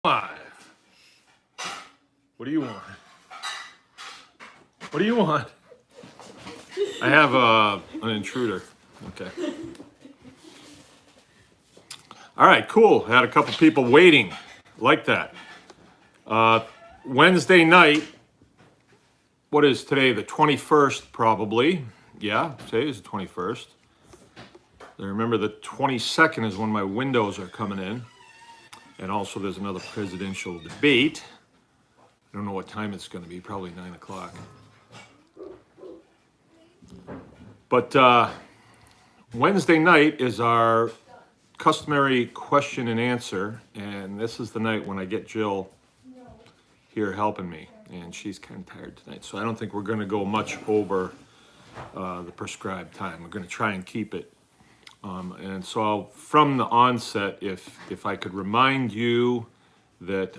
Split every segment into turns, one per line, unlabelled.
Live. What do you want? What do you want? I have an intruder. Okay. All right, cool. Had a couple people waiting. Like that. Wednesday night. What is today? The 21st, probably. Yeah, today is the 21st. I remember the 22nd is when my windows are coming in. And also there's another presidential debate. I don't know what time it's going to be, probably 9 o'clock. But Wednesday night is our customary question and answer. And this is the night when I get Jill here helping me. And she's kind of tired tonight. So I don't think we're going to go much over the prescribed time. We're going to try and keep it. And so from the onset, if I could remind you that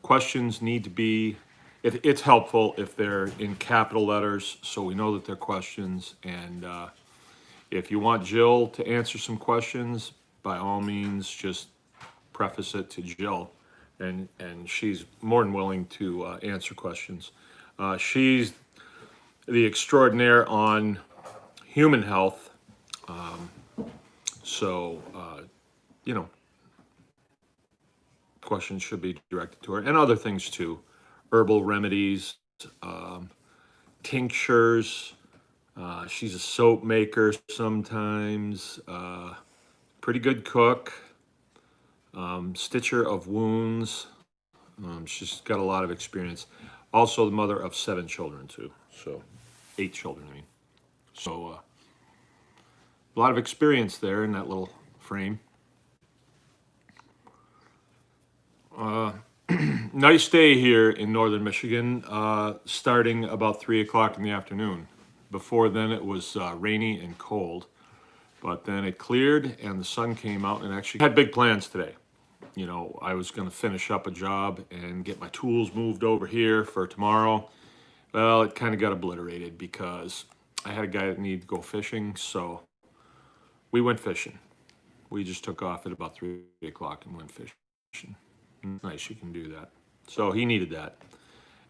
questions need to be, it's helpful if they're in capital letters so we know that they're questions. And if you want Jill to answer some questions, by all means, just preface it to Jill. And she's more than willing to answer questions. She's the extraordinaire on human health. So, questions should be directed to her and other things too. Herbal remedies, tinctures. She's a soap maker sometimes. Pretty good cook. Stitcher of wounds. She's got a lot of experience. Also the mother of 7 children too. So 8 children, I mean. So a lot of experience there in that little frame. Nice day here in northern Michigan, starting about 3 o'clock in the afternoon. Before then it was rainy and cold, but then it cleared and the sun came out and actually had big plans today. You know, I was going to finish up a job and get my tools moved over here for tomorrow. Well, it kind of got obliterated because I had a guy that needed to go fishing, so we went fishing. We just took off at about 3 o'clock and went fishing. Nice, you can do that. So he needed that.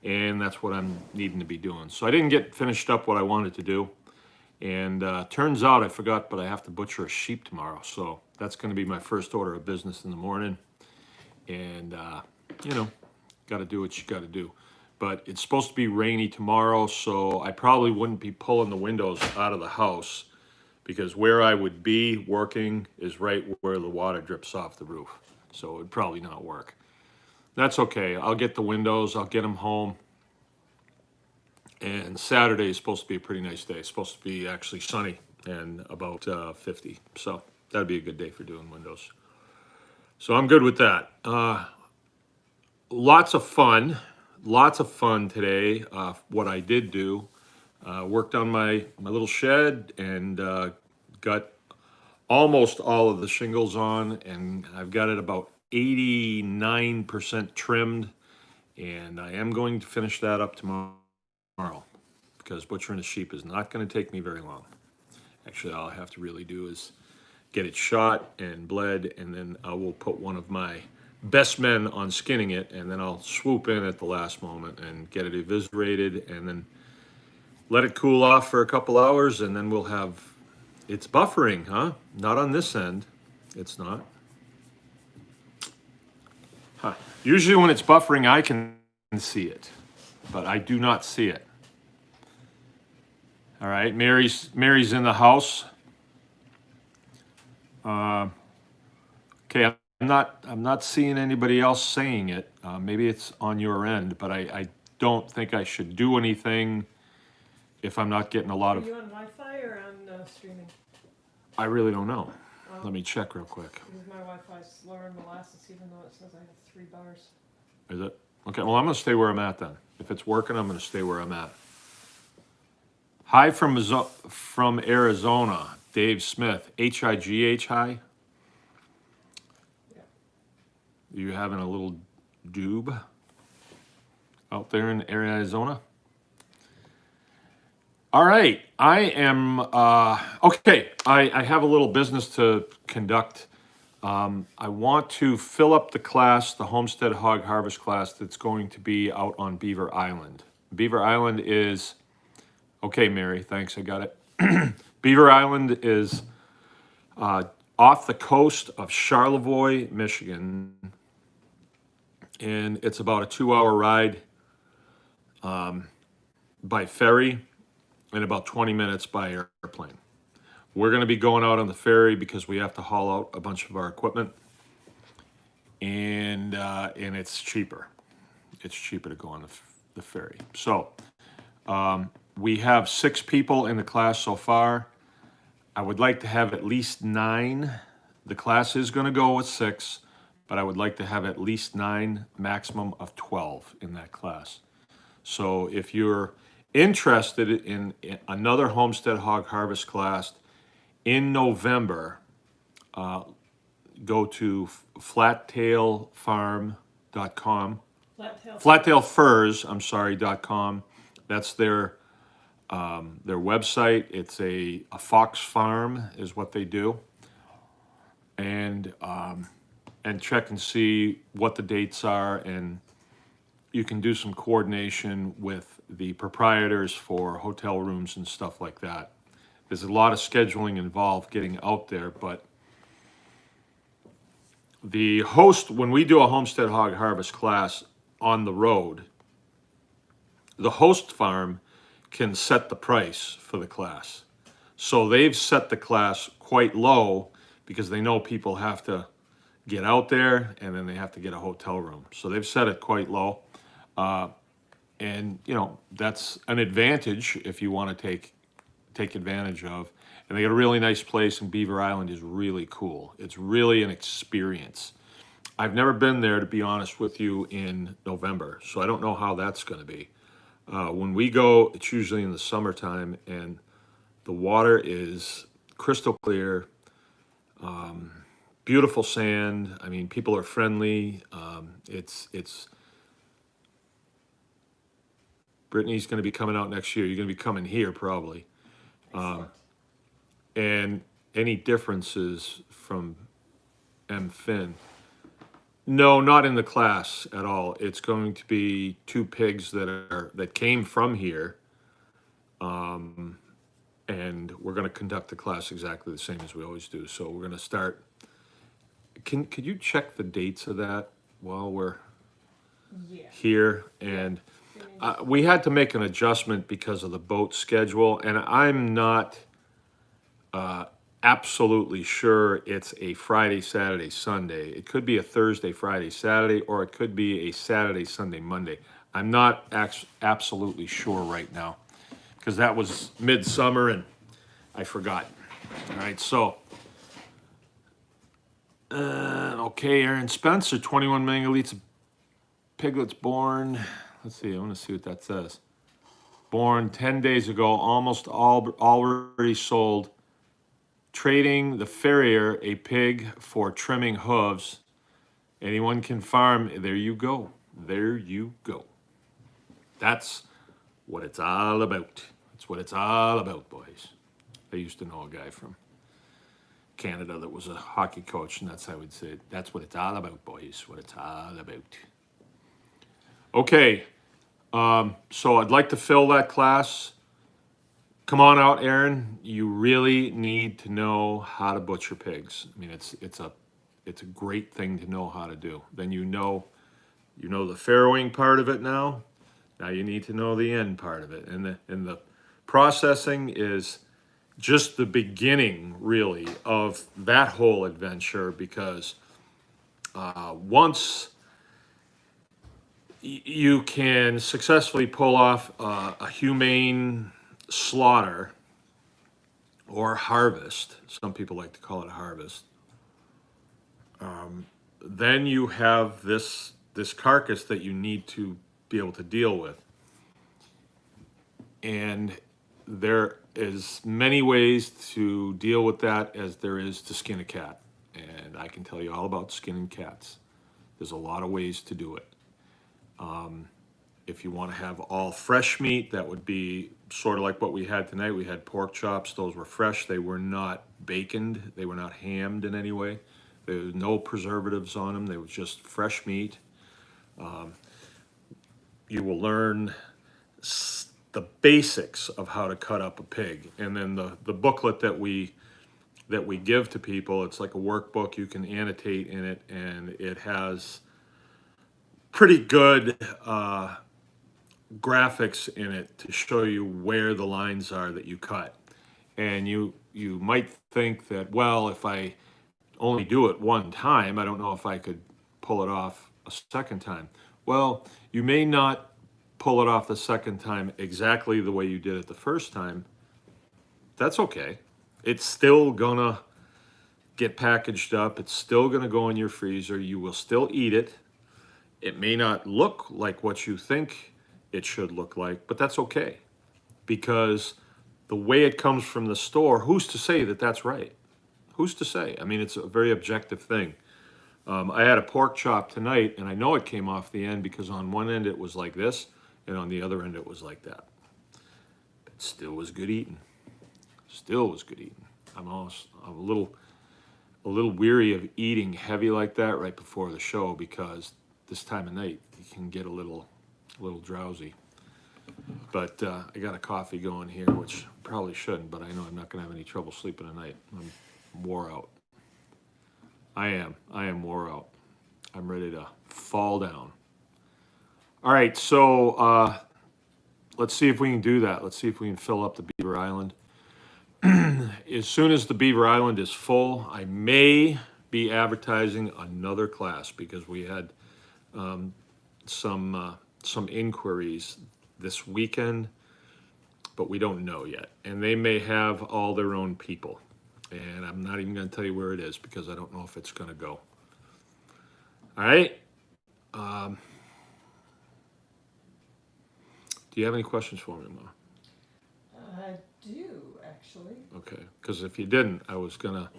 And that's what I'm needing to be doing. So I didn't get finished up what I wanted to do. And turns out I forgot, but I have to butcher a sheep tomorrow. So that's going to be my first order of business in the morning. And, got to do what you got to do. But it's supposed to be rainy tomorrow, so I probably wouldn't be pulling the windows out of the house because where I would be working is right where the water drips off the roof. So it would probably not work. That's okay. I'll get the windows. I'll get them home. And Saturday is supposed to be a pretty nice day. It's supposed to be actually sunny and about 50. So that'd be a good day for doing windows. So I'm good with that. Lots of fun today. What I did do, worked on my little shed and got almost all of the shingles on, and I've got it about 89% trimmed, and I am going to finish that up tomorrow because butchering a sheep is not going to take me very long. Actually, all I have to really do is get it shot and bled, and then I will put one of my best men on skinning it, and then I'll swoop in at the last moment and get it eviscerated, and then let it cool off for a couple hours, and then we'll have, it's buffering, huh? Not on this end, it's not. Huh. Usually when it's buffering, I can see it, but I do not see it. All right, Mary's in the house. Okay, I'm not seeing anybody else saying it. Maybe it's on your end, but I don't think I should do anything if I'm not getting a lot of.
Are you on Wi-Fi or on streaming?
I really don't know. Let me check real quick.
Because my Wi-Fi's slower than molasses, even though it says I have 3 bars.
Is it? Okay, well, I'm going to stay where I'm at then. If it's working, I'm going to stay where I'm at. Hi from Arizona, Dave Smith. H-I-G-H, hi?
Yeah.
You having a little doob out there in Arizona? All right, I am, okay, I have a little business to conduct I want to fill up the class, the Homestead Hog Harvest class that's going to be out on Beaver Island. Beaver Island is, okay, Mary, thanks, I got it. Beaver Island is off the coast of Charlevoix, Michigan, and it's about a 2-hour ride by ferry and about 20 minutes by airplane. We're going to be going out on the ferry because we have to haul out a bunch of our equipment, and it's cheaper. It's cheaper to go on the ferry. So we have 6 people in the class so far. I would like to have at least 9. The class is going to go with 6, but I would like to have at least 9, maximum of 12 in that class. So if you're interested in another Homestead Hog Harvest class in November, go to flattailfarm.com. Flattailfurs.com. That's their website. It's a fox farm is what they do. And check and see what the dates are, and you can do some coordination with the proprietors for hotel rooms and stuff like that. There's a lot of scheduling involved getting out there, but the host, when we do a Homestead Hog Harvest class on the road, the host farm can set the price for the class. So they've set the class quite low because they know people have to get out there and then they have to get a hotel room. So they've set it quite low. And you know, that's an advantage if you want to take advantage of. And they got a really nice place, and Beaver Island is really cool. It's really an experience. I've never been there, to be honest with you, in November, so I don't know how that's going to be. When we go, it's usually in the summertime, and the water is crystal clear, beautiful sand. I mean, people are friendly. It's Brittany's going to be coming out next year. You're going to be coming here probably. And any differences from MFin? No, not in the class at all. It's going to be 2 pigs that came from here, and we're going to conduct the class exactly the same as we always do. So we're going to start. Could you check the dates of that while we're here? And we had to make an adjustment because of the boat schedule, and I'm not absolutely sure it's a Friday, Saturday, Sunday. It could be a Thursday, Friday, Saturday, or it could be a Saturday, Sunday, Monday. I'm not absolutely sure right now because that was midsummer and I forgot. All right, so okay, Aaron Spencer, 21 megalitres of piglets born. Let's see, I want to see what that says. Born 10 days ago, almost already sold. Trading the farrier a pig for trimming hooves. Anyone can farm. There you go. There you go. That's what it's all about. That's what it's all about, boys. I used to know a guy from Canada that was a hockey coach, and that's how he'd say it. That's what it's all about, boys. What it's all about. Okay, so I'd like to fill that class. Come on out, Aaron. You really need to know how to butcher pigs. I mean, it's a great thing to know how to do. Then you know the farrowing part of it now. Now you need to know the end part of it, and the processing is just the beginning, really, of that whole adventure. Because once you can successfully pull off a humane slaughter or harvest, some people like to call it a harvest, then you have this carcass that you need to be able to deal with. And there is many ways to deal with that as there is to skin a cat. And I can tell you all about skinning cats. There's a lot of ways to do it. If you want to have all fresh meat, that would be sort of like what we had tonight. We had pork chops. Those were fresh. They were not baconed. They were not hammed in any way. There was no preservatives on them. They were just fresh meat. You will learn the basics of how to cut up a pig, and then the booklet that we give to people, it's like a workbook. You can annotate in it, and it has pretty good graphics in it to show you where the lines are that you cut. And you might think that, well, if I only do it one time, I don't know if I could pull it off a second time. Well, you may not pull it off the second time exactly the way you did it the first time. That's okay. It's still gonna get packaged up. It's still gonna go in your freezer. You will still eat it. It may not look like what you think it should look like, but that's okay, because the way it comes from the store, who's to say that that's right? Who's to say? I mean, it's a very objective thing. I had a pork chop tonight, and I know it came off the end because on one end it was like this, and on the other end it was like that. It still was good eating. Still was good eating. I'm a little weary of eating heavy like that right before the show, because this time of night you can get a little drowsy. But I got a coffee going here, which probably shouldn't, but I know I'm not going to have any trouble sleeping tonight. I'm wore out. I am wore out. I'm ready to fall down. All right, so let's see if we can do that. Let's see if we can fill up the Beaver Island. As soon as the Beaver Island is full, I may be advertising another class, because we had some inquiries this weekend, but we don't know yet. And they may have all their own people. And I'm not even going to tell you where it is, because I don't know if it's going to go. All right. Do you have any questions for me, Ma?
I do, actually.
Okay. Because if you didn't, I was gonna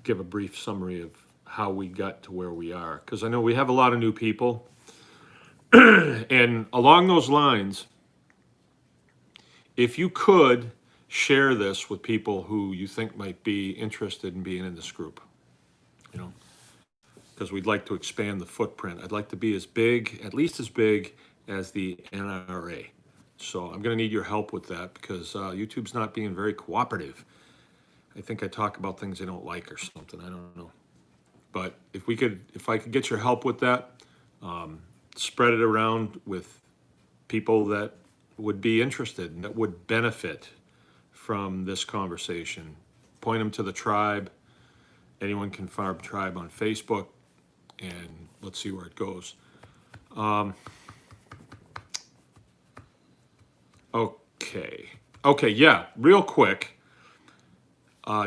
give a brief summary of how we got to where we are. Because I know we have a lot of new people. And along those lines, if you could share this with people who you think might be interested in being in this group, because we'd like to expand the footprint. I'd like to be as big, at least as big as the NRA. So I'm going to need your help with that, because YouTube's not being very cooperative. I think I talk about things they don't like or something. I don't know. But if I could get your help with that, spread it around with people that would be interested and that would benefit from this conversation. Point them to the tribe. Anyone can find tribe on Facebook, and let's see where it goes. Okay, yeah, real quick.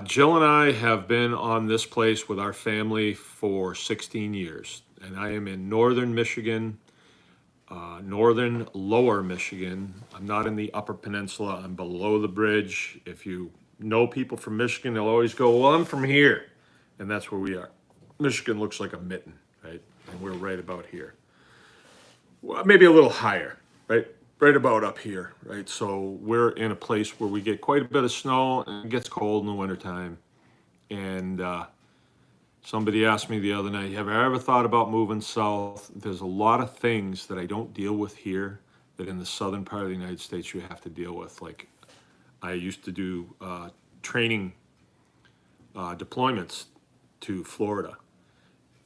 Jill and I have been on this place with our family for 16 years, and I am in northern Michigan, northern lower Michigan. I'm not in the upper peninsula, I'm below the bridge. If you know people from Michigan, they'll always go, well, I'm from here, and that's where we are. Michigan looks like a mitten, right? And we're right about here. Well, maybe a little higher, right? Right about up here, right? So we're in a place where we get quite a bit of snow, and it gets cold in the wintertime. And somebody asked me the other night, have I ever thought about moving south? There's a lot of things that I don't deal with here that in the southern part of the United States you have to deal with. Like, I used to do training deployments to Florida.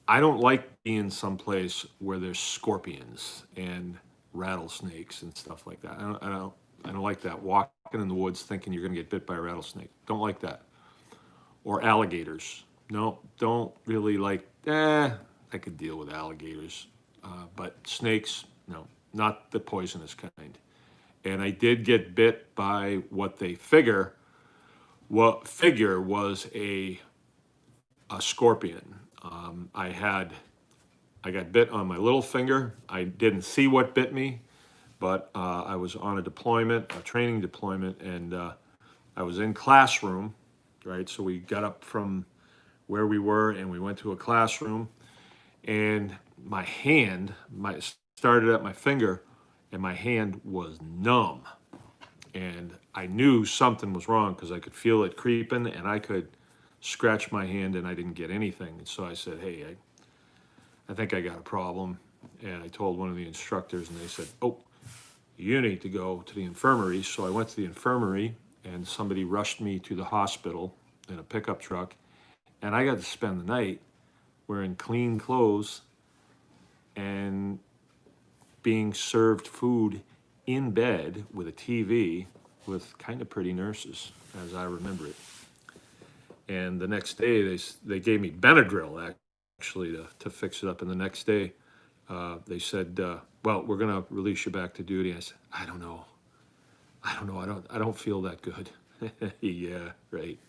I don't like being someplace where there's scorpions and rattlesnakes and stuff like that. I don't like that. Walking in the woods thinking you're going to get bit by a rattlesnake. Don't like that. Or alligators. No, don't really like. I could deal with alligators, but snakes, no, not the poisonous kind. And I did get bit by what figure was a scorpion. I got bit on my little finger. I didn't see what bit me, but I was on a training deployment, and I was in classroom, right? So we got up from where we were and we went to a classroom, and my hand started at my finger, and my hand was numb. And I knew something was wrong because I could feel it creeping, and I could scratched my hand and I didn't get anything. And so I said, hey, I think I got a problem. And I told one of the instructors, and they said, oh, you need to go to the infirmary. So I went to the infirmary, and somebody rushed me to the hospital in a pickup truck. And I got to spend the night wearing clean clothes and being served food in bed with a TV with kind of pretty nurses, as I remember it. And the next day, they gave me Benadryl, actually, to fix it up. And the next day, they said, well, we're going to release you back to duty. I said, I don't know. I don't feel that good. Yeah, right.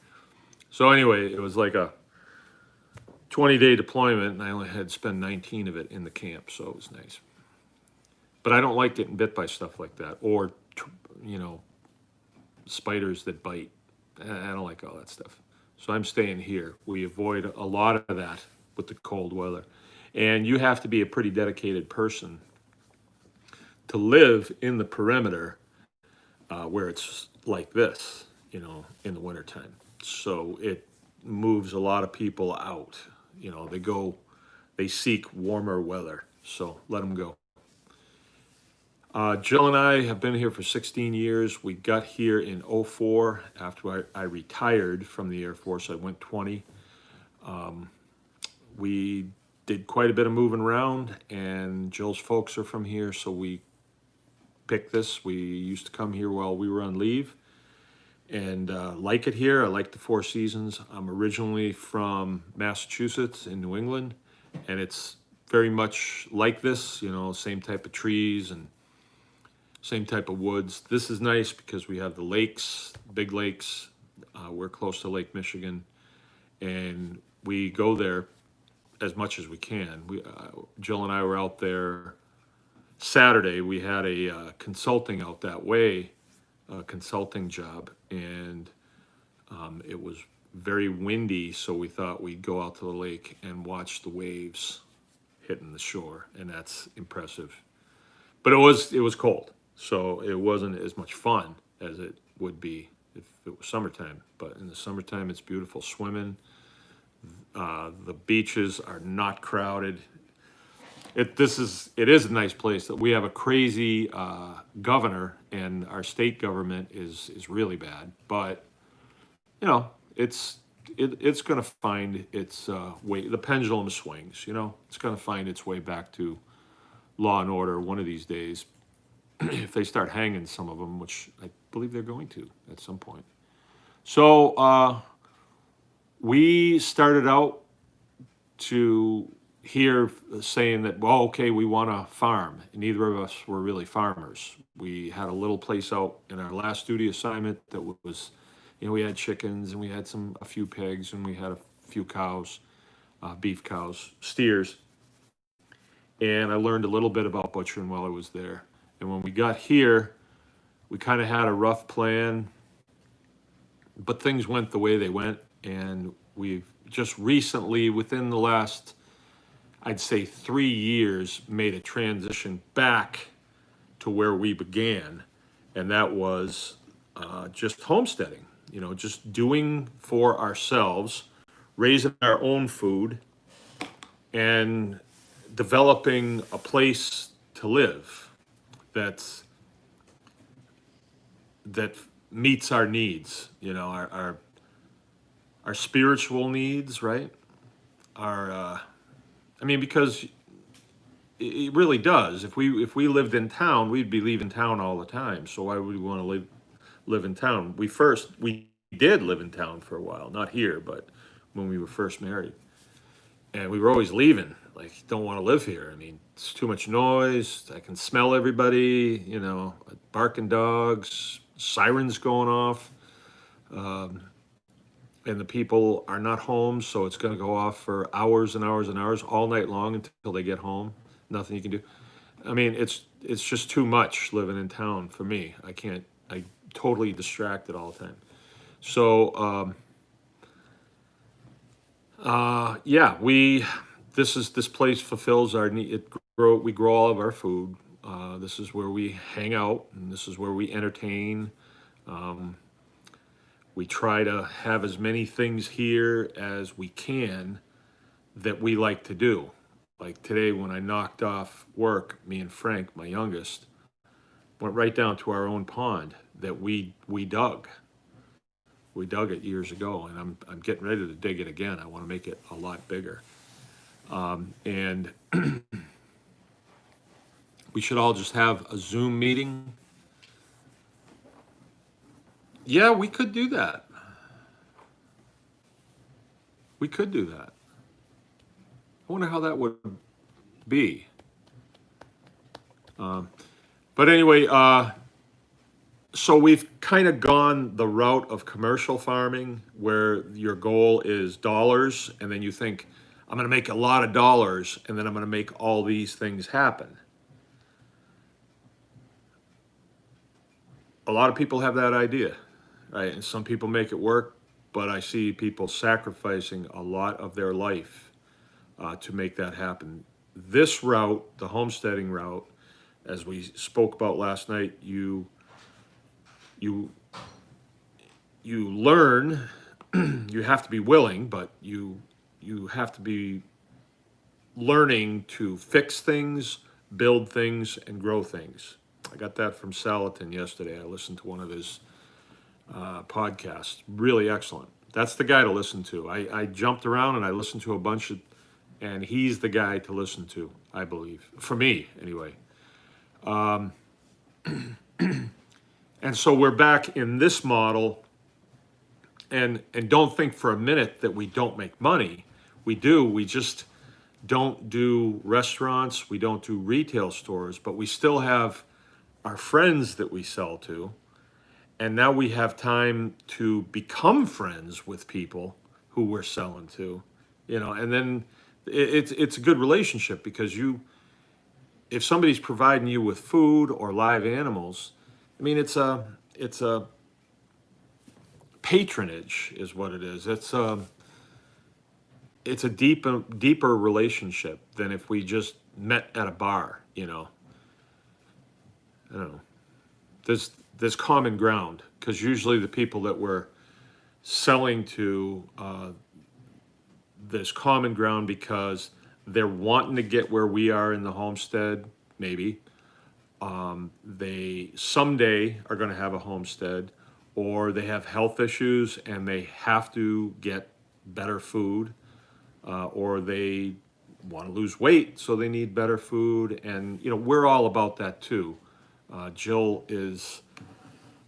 So anyway, it was like a 20-day deployment, and I only had to spend 19 of it in the camp, so it was nice. But I don't like getting bit by stuff like that, or, spiders that bite. I don't like all that stuff. So I'm staying here. We avoid a lot of that with the cold weather. And you have to be a pretty dedicated person to live in the perimeter where it's like this, in the wintertime. So it moves a lot of people out. They seek warmer weather. So let them go. Jill and I have been here for 16 years. We got here in '04 after I retired from the Air Force. I went 20. We did quite a bit of moving around, and Jill's folks are from here, so we picked this. We used to come here while we were on leave, and like it here. I like the Four Seasons. I'm originally from Massachusetts in New England, and it's very much like this, same type of trees and same type of woods. This is nice because we have the lakes, big lakes. We're close to Lake Michigan, and we go there as much as we can. Jill and I were out there Saturday. We had a consulting out that way, a consulting job, and it was very windy, so we thought we'd go out to the lake and watch the waves hitting the shore, and that's impressive. But it was cold, so it wasn't as much fun as it would be if it was summertime. But in the summertime, it's beautiful swimming. The beaches are not crowded. It is a nice place. We have a crazy governor, and our state government is really bad. But it's going to find its way. The pendulum swings. It's going to find its way back to law and order one of these days. If they start hanging some of them, which I believe they're going to at some point. So we started out to hear saying that, well, okay, we want to farm. And neither of us were really farmers. We had a little place out in our last duty assignment that was, we had chickens, and we had a few pigs, and we had a few cows, beef cows, steers. And I learned a little bit about butchering while I was there. And when we got here, we kind of had a rough plan, but things went the way they went. And we've just recently, within the last, I'd say 3 years, made a transition back to where we began. And that was just homesteading, just doing for ourselves, raising our own food, and developing a place to live that meets our needs, our spiritual needs, right? Because it really does. If we lived in town, we'd be leaving town all the time. So why would we want to live in town? We did live in town for a while, not here, but when we were first married, and we were always leaving. Like, don't want to live here. It's too much noise. I can smell everybody, barking dogs, sirens going off. And the people are not home, so it's going to go off for hours and hours and hours, all night long until they get home. Nothing you can do. It's just too much living in town for me. I totally distracted all the time. So, this place fulfills our need. We grow all of our food. This is where we hang out, and this is where we entertain. We try to have as many things here as we can that we like to do. Like today, when I knocked off work, me and Frank, my youngest, went right down to our own pond that we dug. We dug it years ago, and I'm getting ready to dig it again. I want to make it a lot bigger. And we should all just have a Zoom meeting. Yeah, we could do that. We could do that. I wonder how that would be. But anyway, so we've kind of gone the route of commercial farming where your goal is dollars, and then you think, I'm going to make a lot of dollars, and then I'm going to make all these things happen. A lot of people have that idea, right? And some people make it work, but I see people sacrificing a lot of their life to make that happen. This route, the homesteading route, as we spoke about last night, you learn. You have to be willing, but you have to be learning to fix things, build things, and grow things. I got that from Salatin yesterday. I listened to one of his podcasts. Really excellent. That's the guy to listen to. I jumped around and I listened to a bunch of, and he's the guy to listen to, I believe. For me, anyway. And so we're back in this model, and don't think for a minute that we don't make money. We do. We just don't do restaurants. We don't do retail stores, but we still have our friends that we sell to. And now we have time to become friends with people who we're selling to, and then it's a good relationship because if somebody's providing you with food or live animals, I mean, it's a patronage is what it is. It's a deeper relationship than if we just met at a bar, I don't know. There's common ground because usually the people that we're selling to, there's common ground because they're wanting to get where we are in the homestead, maybe. They someday are going to have a homestead, or they have health issues and they have to get better food, or they want to lose weight, so they need better food. And, we're all about that too. Jill is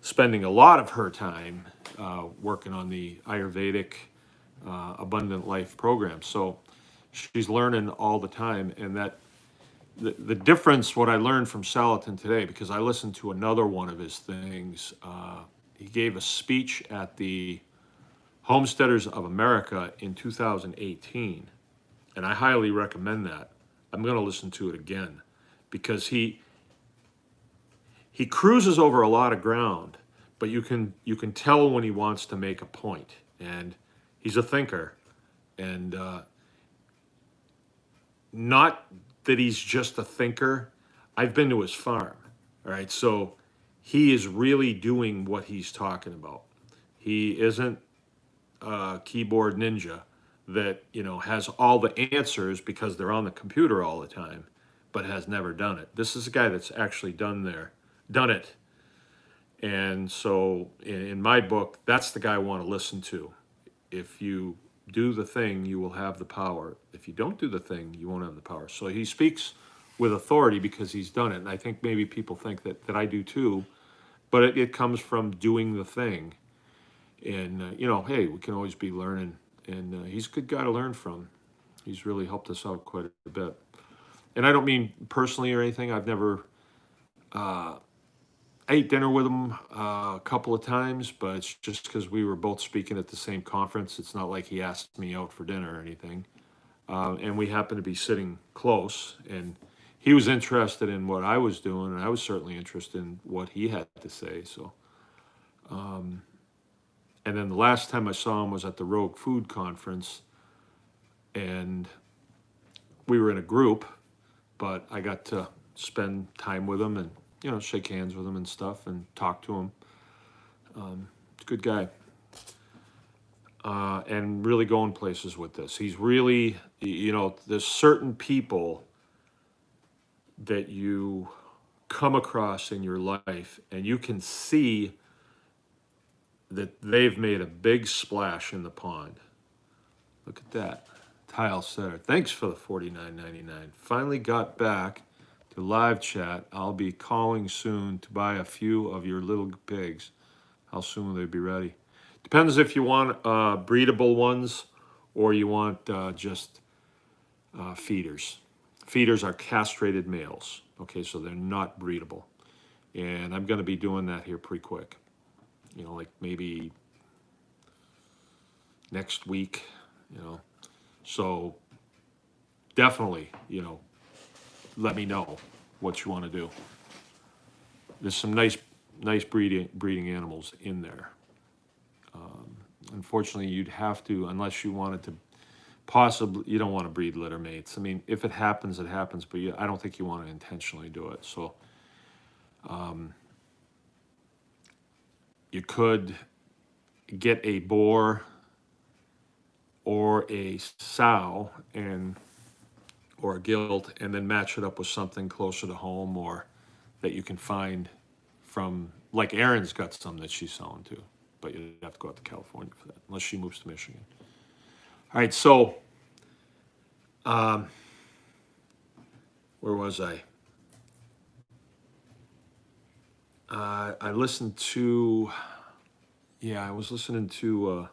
spending a lot of her time working on the Ayurvedic Abundant Life program. So she's learning all the time. And that the difference, what I learned from Salatin today, because I listened to another one of his things, he gave a speech at the Homesteaders of America in 2018. And I highly recommend that. I'm going to listen to it again because he cruises over a lot of ground, but you can tell when he wants to make a point, and he's a thinker, and not that he's just a thinker. I've been to his farm, all right, so he is really doing what he's talking about. He isn't a keyboard ninja that has all the answers because they're on the computer all the time, but has never done it. This is a guy that's actually done it. And so in my book, that's the guy I want to listen to. If you do the thing, you will have the power. If you don't do the thing, you won't have the power. So he speaks with authority because he's done it. And I think maybe people think that I do too, but it comes from doing the thing. And, hey, we can always be learning. And he's a good guy to learn from. He's really helped us out quite a bit. And I don't mean personally or anything. I've never... I ate dinner with him a couple of times, but it's just because we were both speaking at the same conference. It's not like he asked me out for dinner or anything. And we happened to be sitting close, and he was interested in what I was doing, and I was certainly interested in what he had to say. So, and then the last time I saw him was at the Rogue Food Conference, and we were in a group, but I got to spend time with him and shake hands with him and stuff and talk to him. He's a good guy. and really going places with this. He's really, there's certain people that you come across in your life, and you can see that they've made a big splash in the pond. Look at that. Tile setter. Thanks for the $49.99. Finally got back to live chat. I'll be calling soon to buy a few of your little pigs. How soon will they be ready? Depends if you want breedable ones or you want just feeders. Feeders are castrated males. Okay, so they're not breedable. And I'm going to be doing that here pretty quick. Like maybe next week, So definitely, let me know what you want to do. There's some nice breeding animals in there. Unfortunately, you'd have to, unless you wanted to, possibly, you don't want to breed litter mates. I mean, if it happens, it happens, but I don't think you want to intentionally do it. So you could get a boar or a sow or a gilt, and then match it up with something closer to home or that you can find from, like Erin's got some that she's selling too, but you'd have to go out to California for that, unless she moves to Michigan. All right, so where was I? I listened to, I was listening to,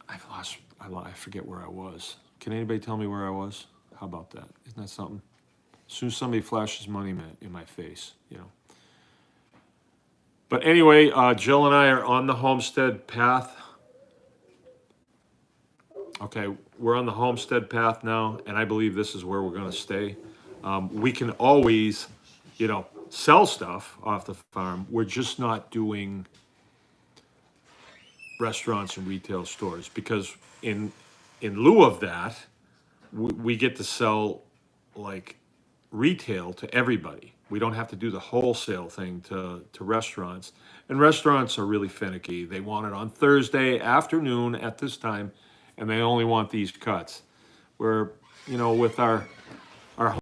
I forget where I was. Can anybody tell me where I was? How about that? Isn't that something? As soon as somebody flashes money in my face, But anyway, Jill and I are on the homestead path. Okay, we're on the homestead path now, and I believe this is where we're going to stay. We can always, sell stuff off the farm. We're just not doing restaurants and retail stores, because in lieu of that, we get to sell like retail to everybody. We don't have to do the wholesale thing to restaurants. And restaurants are really finicky. They want it on Thursday afternoon at this time, and they only want these cuts. Where, with our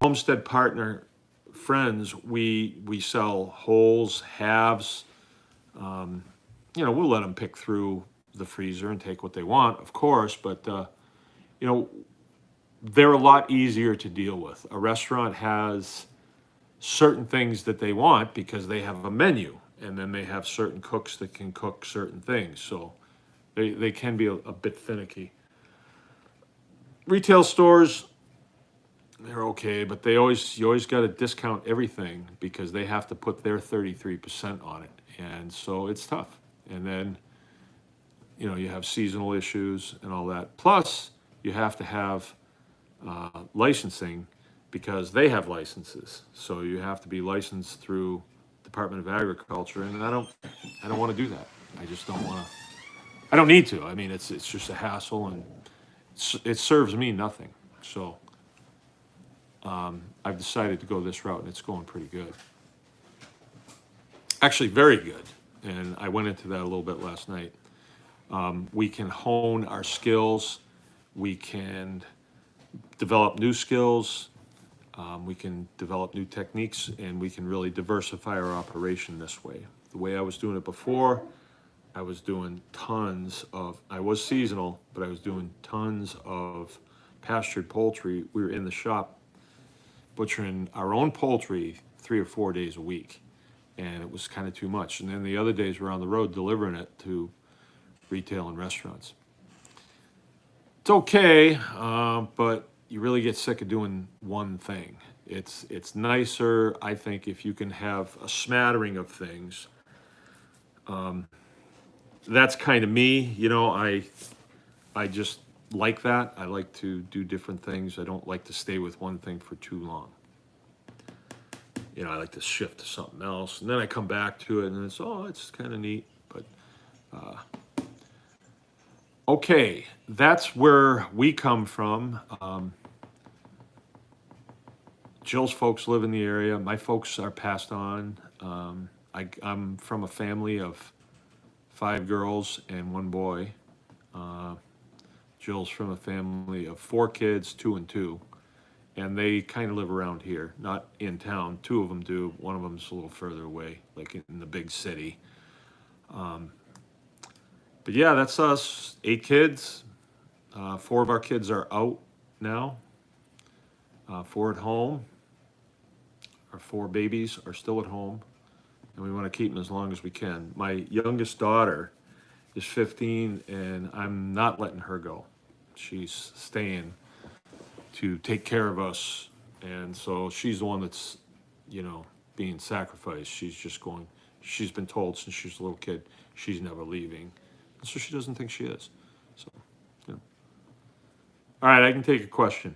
homestead partner friends, we sell wholes, halves. We'll let them pick through the freezer and take what they want, of course, but they're a lot easier to deal with. A restaurant has certain things that they want because they have a menu, and then they have certain cooks that can cook certain things, so they can be a bit finicky. Retail stores, they're okay, but you always got to discount everything because they have to put their 33% on it, and so it's tough. And then you have seasonal issues and all that. Plus, you have to have licensing because they have licenses. So you have to be licensed through Department of Agriculture, and I don't want to do that. I just don't want to. I don't need to. I mean, it's just a hassle, and it serves me nothing. So I've decided to go this route, and it's going pretty good. Actually, very good. And I went into that a little bit last night. We can hone our skills. We can develop new skills. We can develop new techniques, and we can really diversify our operation this way. The way I was doing it before, I was doing I was seasonal, but I was doing tons of pastured poultry. We were in the shop butchering our own poultry 3 or 4 days a week, and it was kind of too much. And then the other days we're on the road delivering it to retail and restaurants. It's okay, but you really get sick of doing one thing. It's nicer, I think, if you can have a smattering of things. That's kind of me, I just like that. I like to do different things. I don't like to stay with one thing for too long. I like to shift to something else, and then I come back to it, and it's kind of neat. But okay, that's where we come from. Jill's folks live in the area. My folks are passed on. I'm from a family of 5 girls and 1 boy. Jill's from a family of 4 kids, 2 and 2. And they kind of live around here, not in town. 2 of them do. One of them's a little further away, like in the big city. But yeah, that's us. 8 kids. 4 of our kids are out now. 4 at home. Our 4 babies are still at home. And we want to keep them as long as we can. My youngest daughter is 15, and I'm not letting her go. She's staying to take care of us. And so she's the one that's, being sacrificed. She's been told since she was a little kid, she's never leaving. And so she doesn't think she is. So, All right, I can take a question.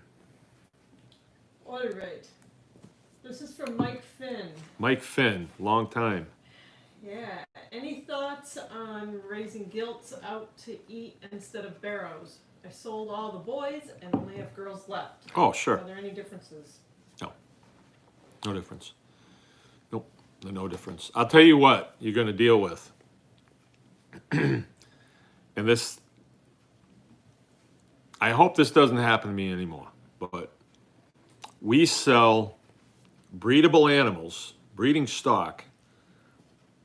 All right. This is from Mike Finn.
Mike Finn, long time.
Yeah. Any thoughts on raising gilts out to eat instead of barrows? I sold all the boys and only have girls left.
Oh, sure.
Are there any differences?
No difference. Nope, no difference. I'll tell you what you're going to deal with. And this, I hope this doesn't happen to me anymore, but we sell breedable animals, breeding stock,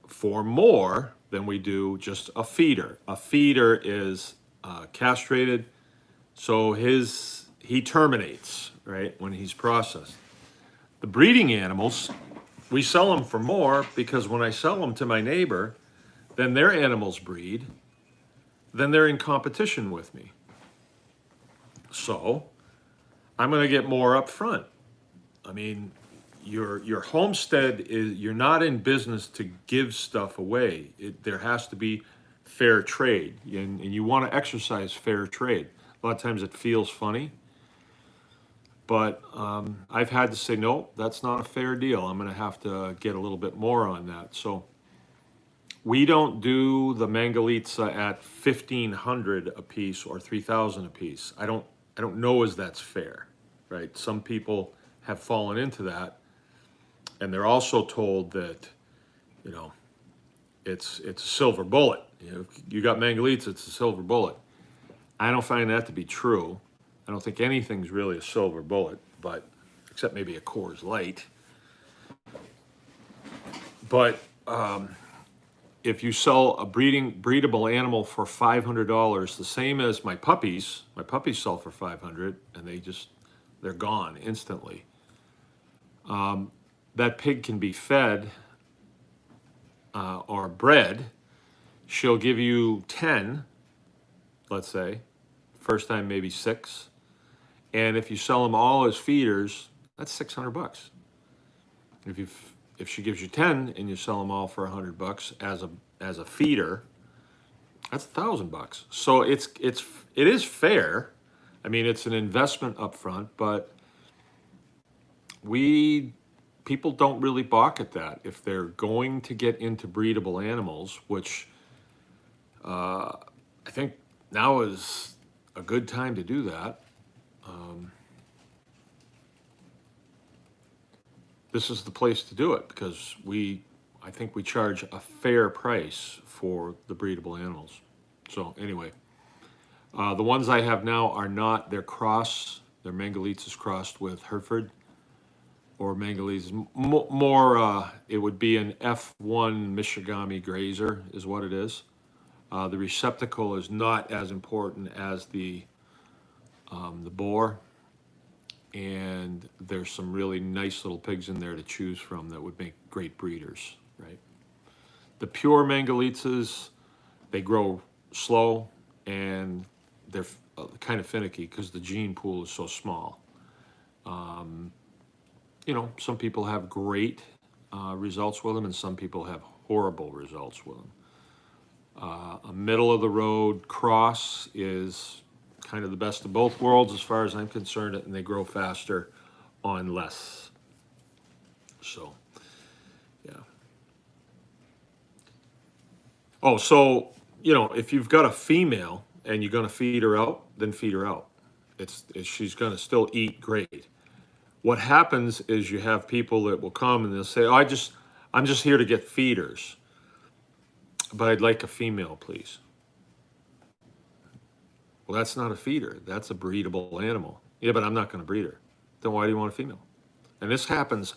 for more than we do just a feeder. A feeder is castrated, so he terminates, right, when he's processed. The breeding animals, we sell them for more because when I sell them to my neighbor, then their animals breed, then they're in competition with me. So I'm going to get more up front. I mean, your homestead you're not in business to give stuff away. There has to be fair trade, and you want to exercise fair trade. A lot of times it feels funny, but I've had to say, no, that's not a fair deal. I'm going to have to get a little bit more on that. So we don't do the Mangalitsa at 1,500 a piece or 3,000 a piece. I don't know as that's fair, right? Some people have fallen into that, and they're also told that, it's a silver bullet. You got Mangalitsa, it's a silver bullet. I don't find that to be true. I don't think anything's really a silver bullet, but except maybe a Coors Light. But if you sell a breedable animal for $500, the same as my puppies sell for $500, and they're gone instantly. That pig can be fed or bred. She'll give you 10, let's say. First time maybe 6. And if you sell them all as feeders, that's $600. If she gives you 10 and you sell them all for $100 as a feeder, that's $1,000. So it is fair. I mean, it's an investment up front, but people don't really balk at that. If they're going to get into breedable animals, which I think now is a good time to do that. This is the place to do it because I think we charge a fair price for the breedable animals. So anyway, the ones I have now are not, they're Mangalitsa's crossed with Hereford or Mangalitsa's. More, it would be an F1 Michigami grazer is what it is. The receptacle is not as important as the boar, and there's some really nice little pigs in there to choose from that would make great breeders, right? The pure Mangalitsas, they grow slow and they're kind of finicky because the gene pool is so small. Some people have great results with them and some people have horrible results with them. A middle of the road cross is kind of the best of both worlds as far as I'm concerned, and they grow faster on less. So, yeah. Oh, so, if you've got a female and you're going to feed her out, then feed her out. She's going to still eat great. What happens is you have people that will come and they'll say, I'm just here to get feeders. but I'd like a female, please. Well, that's not a feeder. That's a breedable animal. Yeah, but I'm not going to breed her. Then why do you want a female? And this happens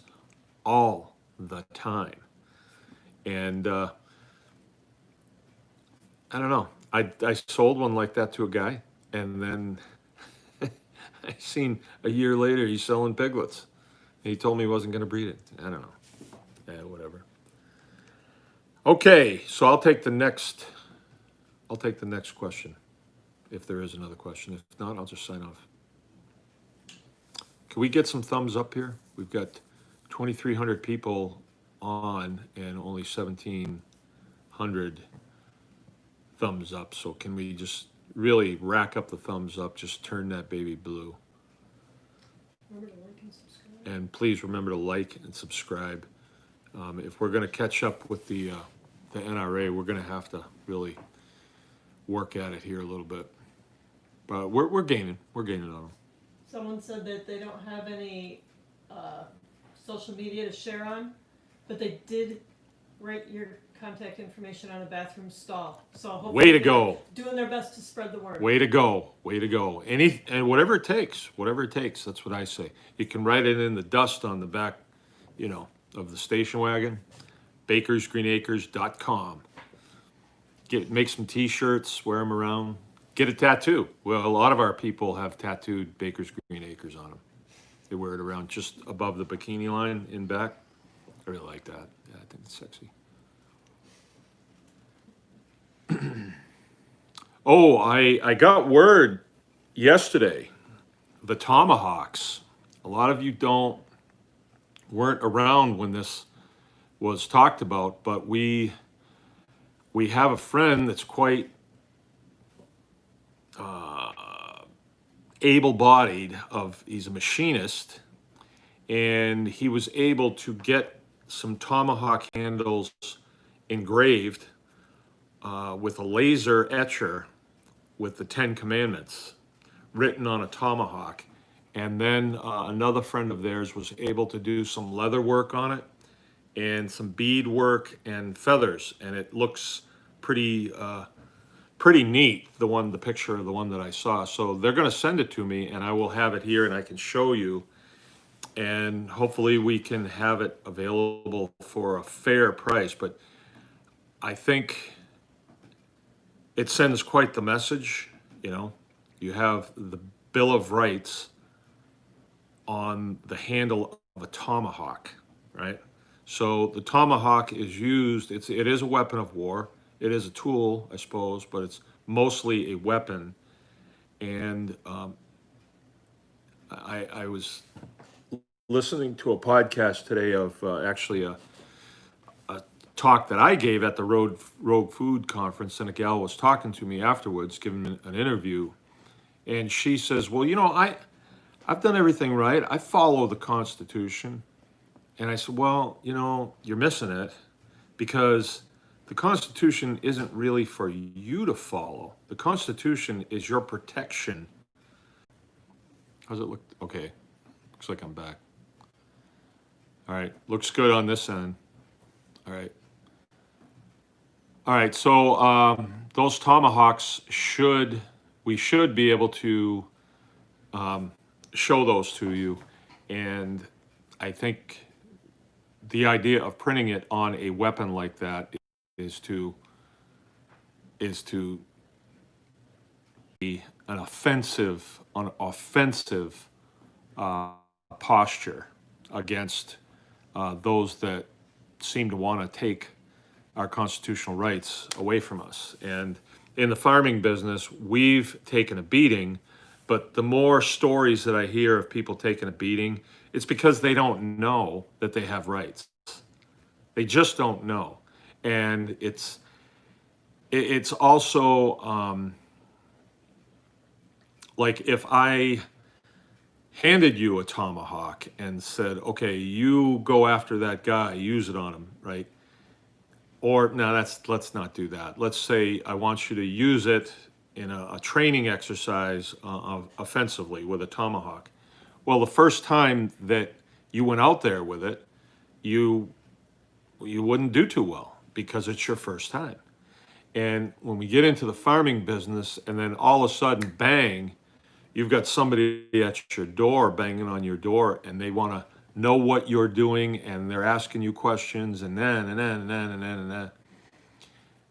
all the time. And I don't know. I sold one like that to a guy, and then I seen a year later he's selling piglets. And he told me he wasn't going to breed it. I don't know. Whatever. Okay, so I'll take the next question, if there is another question. If not, I'll just sign off. Can we get some thumbs up here? We've got 2,300 people on and only 1,700 thumbs up. So can we just really rack up the thumbs up? Just turn that baby blue.
Remember to like and subscribe.
And please remember to like and subscribe. If we're going to catch up with the NRA, we're going to have to really work at it here a little bit. But we're gaining on them.
Someone said that they don't have any social media to share on, but they did write your contact information on a bathroom stall. So hopefully
Way to go.
Doing their best to spread the word.
Way to go. Way to go. And whatever it takes, that's what I say. You can write it in the dust on the back, of the station wagon, bakersgreenacres.com. Make some t-shirts, wear them around. Get a tattoo. Well, a lot of our people have tattooed Baker's Green Acres on them. They wear it around just above the bikini line in back. I really like that. Yeah, I think it's sexy. Oh, I got word yesterday. The tomahawks. A lot of you weren't around when this was talked about, but we have a friend that's quite able-bodied. He's a machinist, and he was able to get some tomahawk handles engraved with a laser etcher with the 10 Commandments written on a tomahawk. And then another friend of theirs was able to do some leather work on it and some bead work and feathers, and it looks pretty neat, the picture of the one that I saw. So they're going to send it to me, and I will have it here, and I can show you, and hopefully we can have it available for a fair price. But I think it sends quite the message. You have the Bill of Rights on the handle of a tomahawk, right? So the tomahawk is used, it is a weapon of war. It is a tool, I suppose, but it's mostly a weapon. And I was listening to a podcast today of actually a talk that I gave at the Rogue Food Conference, and a gal was talking to me afterwards, giving an interview, and she says, well, I've done everything right. I follow the Constitution. And I said, well, you're missing it, because the Constitution isn't really for you to follow. The Constitution is your protection. How's it look? Okay. Looks like I'm back. All right. Looks good on this end. All right. All right. So those tomahawks we should be able to show those to you. And I think the idea of printing it on a weapon like that is to be an offensive posture against those that seem to want to take our constitutional rights away from us. And in the farming business, we've taken a beating, but the more stories that I hear of people taking a beating, it's because they don't know that they have rights. They just don't know. And it's also like if I handed you a tomahawk and said, okay, you go after that guy, use it on him, right? Or no, let's not do that. Let's say I want you to use it in a training exercise offensively with a tomahawk. Well, the first time that you went out there with it, you wouldn't do too well because it's your first time. And when we get into the farming business, and then all of a sudden, bang, you've got somebody at your door banging on your door, and they want to know what you're doing, and they're asking you questions, and then,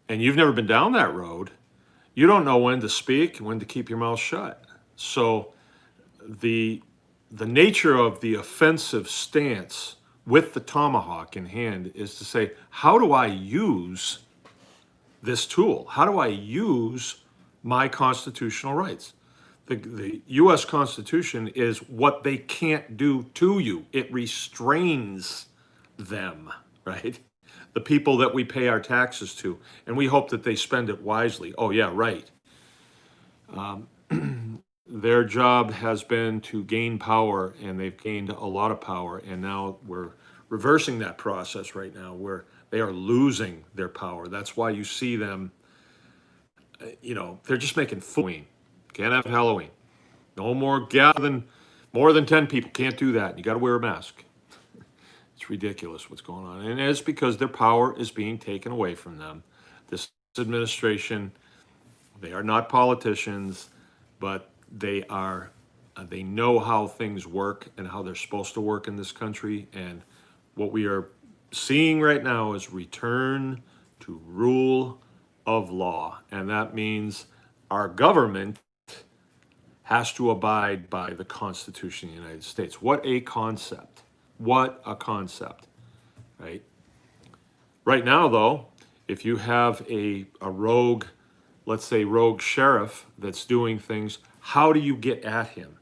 and you've never been down that road. You don't know when to speak, when to keep your mouth shut. So the the nature of the offensive stance with the tomahawk in hand is to say, how do I use this tool? How do I use my constitutional rights? The US Constitution is what they can't do to you. It restrains them, right? The people that we pay our taxes to, and we hope that they spend it wisely. Oh, yeah, right. Their job has been to gain power, and they've gained a lot of power, and now we're reversing that process right now where they are losing their power. That's why you see them, they're just making Halloween. Can't have Halloween. No more gathering, more than 10 people. Can't do that. You got to wear a mask. It's ridiculous what's going on. And it's because their power is being taken away from them. This administration, they are not politicians, but they know how things work and how they're supposed to work in this country. And what we are seeing right now is return to rule of law. And that means our government has to abide by the Constitution of the United States. What a concept. What a concept, right? Right now, though, if you have a rogue, let's say rogue sheriff that's doing things, how do you get at him?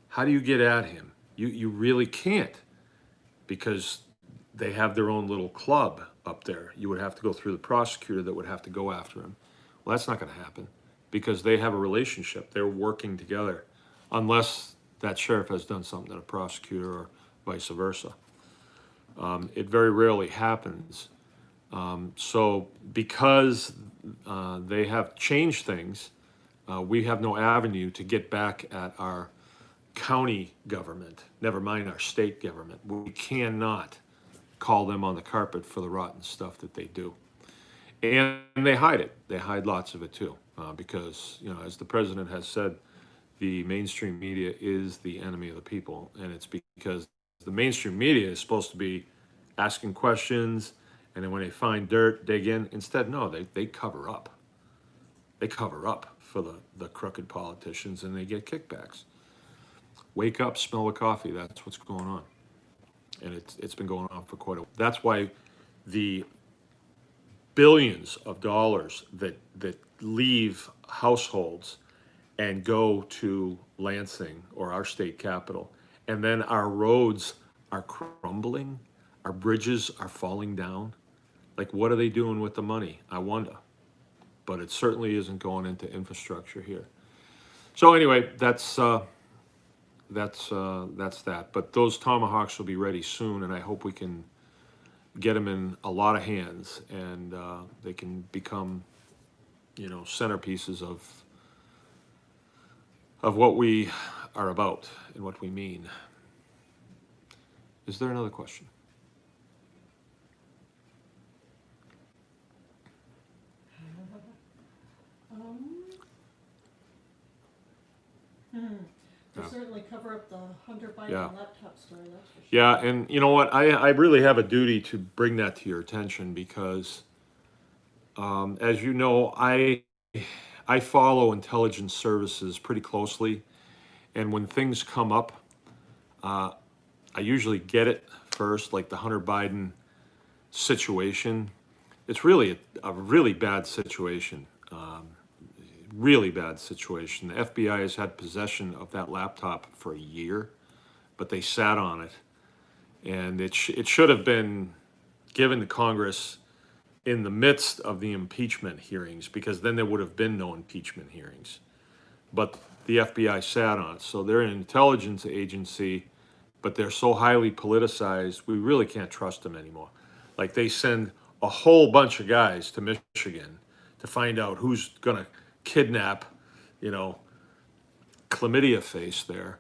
How do you get at him? You really can't, because they have their own little club up there. You would have to go through the prosecutor that would have to go after him. Well, that's not going to happen because they have a relationship. They're working together, unless that sheriff has done something to a prosecutor or vice versa. It very rarely happens. So because they have changed things, we have no avenue to get back at our county government, never mind our state government. We cannot call them on the carpet for the rotten stuff that they do. And they hide it. They hide lots of it too, because, as the president has said, the mainstream media is the enemy of the people. And it's because the mainstream media is supposed to be asking questions, and then when they find dirt, dig in. Instead, no, they cover up. They cover up for the crooked politicians, and they get kickbacks. Wake up, smell the coffee. That's what's going on. And it's been going on for quite a while. That's why the billions of dollars that leave households and go to Lansing or our state capital, and then our roads are crumbling, our bridges are falling down. Like, what are they doing with the money? I wonder. But it certainly isn't going into infrastructure here. So anyway, that's that. But those tomahawks will be ready soon, and I hope we can get them in a lot of hands, and they can become, centerpieces of what we are about and what we mean. Is there another question?
They certainly cover up the Hunter Biden
Yeah.
laptop story, that's for sure.
Yeah, and you know what? I really have a duty to bring that to your attention because, as you know, I follow intelligence services pretty closely, and when things come up, I usually get it first, like the Hunter Biden situation. It's really a really bad situation. Really bad situation. The FBI has had possession of that laptop for a year, but they sat on it, and it should have been given to Congress in the midst of the impeachment hearings, because then there would have been no impeachment hearings. But the FBI sat on it, so they're an intelligence agency, but they're so highly politicized, we really can't trust them anymore. Like, they send a whole bunch of guys to Michigan to find out who's gonna kidnap, chlamydia face there,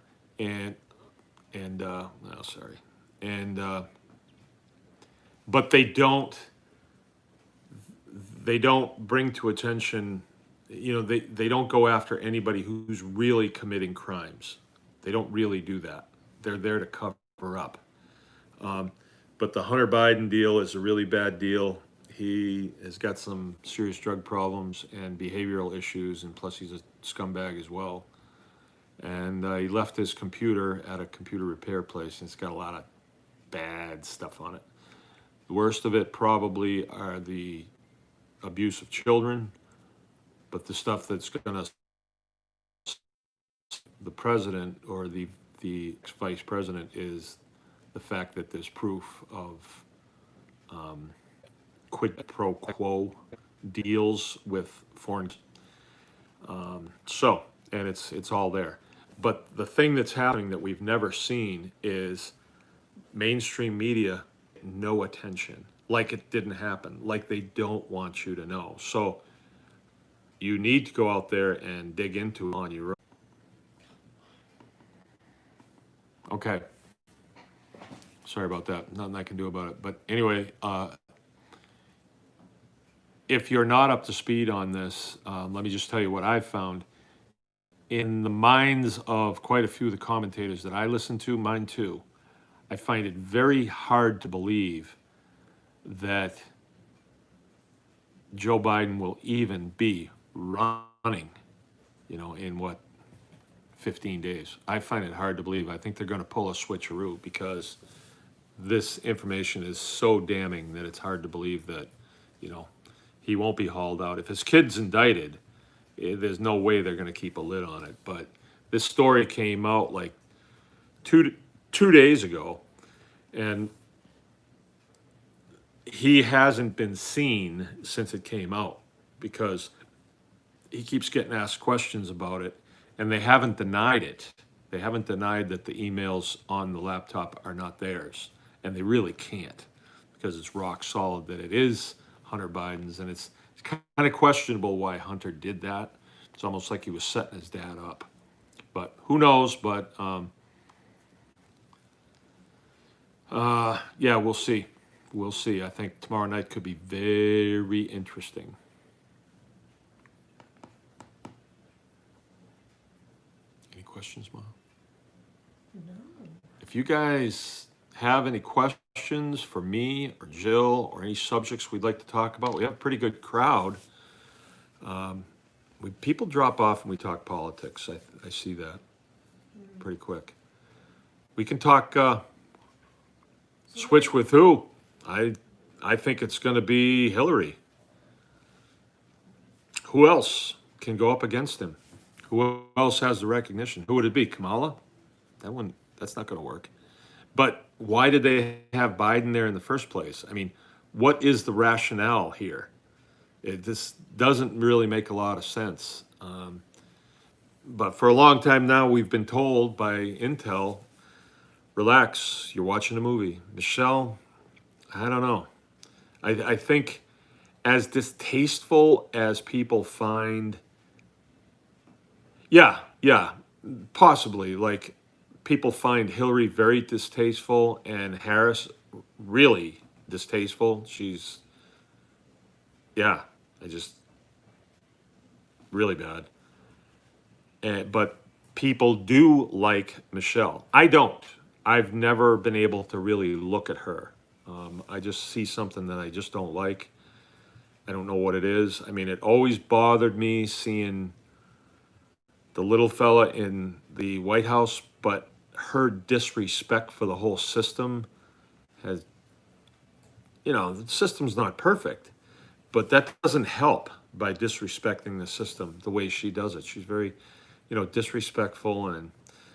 but they don't they don't bring to attention, they don't go after anybody who's really committing crimes. They don't really do that. They're there to cover up. But the Hunter Biden deal is a really bad deal. He has got some serious drug problems and behavioral issues, and plus he's a scumbag as well. And he left his computer at a computer repair place, and it's got a lot of bad stuff on it. The worst of it probably are the abuse of children, but the stuff that's going to the president or the vice president is the fact that there's proof of quid pro quo deals with foreign. And it's all there. But the thing that's happening that we've never seen is mainstream media no attention, like it didn't happen, like they don't want you to know. So you need to go out there and dig into it on your own. Okay. Sorry about that. Nothing I can do about it. But anyway, if you're not up to speed on this, let me just tell you what I've found. In the minds of quite a few of the commentators that I listen to, mine too, I find it very hard to believe that Joe Biden will even be running, in what, 15 days. I find it hard to believe. I think they're going to pull a switcheroo because this information is so damning that it's hard to believe that, he won't be hauled out. If his kid's indicted, there's no way they're going to keep a lid on it. But this story came out like two days ago, and he hasn't been seen since it came out because he keeps getting asked questions about it, and they haven't denied it. They haven't denied that the emails on the laptop are not theirs, and they really can't because it's rock solid that it is Hunter Biden's, and it's kind of questionable why Hunter did that. It's almost like he was setting his dad up, but who knows? But yeah, we'll see. We'll see. I think tomorrow night could be very interesting. Any questions, Mom?
No.
If you guys have any questions for me or Jill or any subjects we'd like to talk about, we have a pretty good crowd. People drop off when we talk politics. I see that pretty quick. We can talk switch with who? I think it's going to be Hillary. Who else can go up against him? Who else has the recognition? Who would it be? Kamala? That's not going to work. But why did they have Biden there in the first place? I mean, what is the rationale here? This doesn't really make a lot of sense. But for a long time now, we've been told by Intel, relax, you're watching a movie. Michelle, I don't know. I think as distasteful as people find, yeah, possibly, like people find Hillary very distasteful and Harris really distasteful. Really bad. But people do like Michelle. I don't. I've never been able to really look at her. I just see something that I just don't like. I don't know what it is. I mean, it always bothered me seeing the little fella in the White House, but her disrespect for the whole system has, the system's not perfect, but that doesn't help by disrespecting the system the way she does it. She's very, disrespectful, and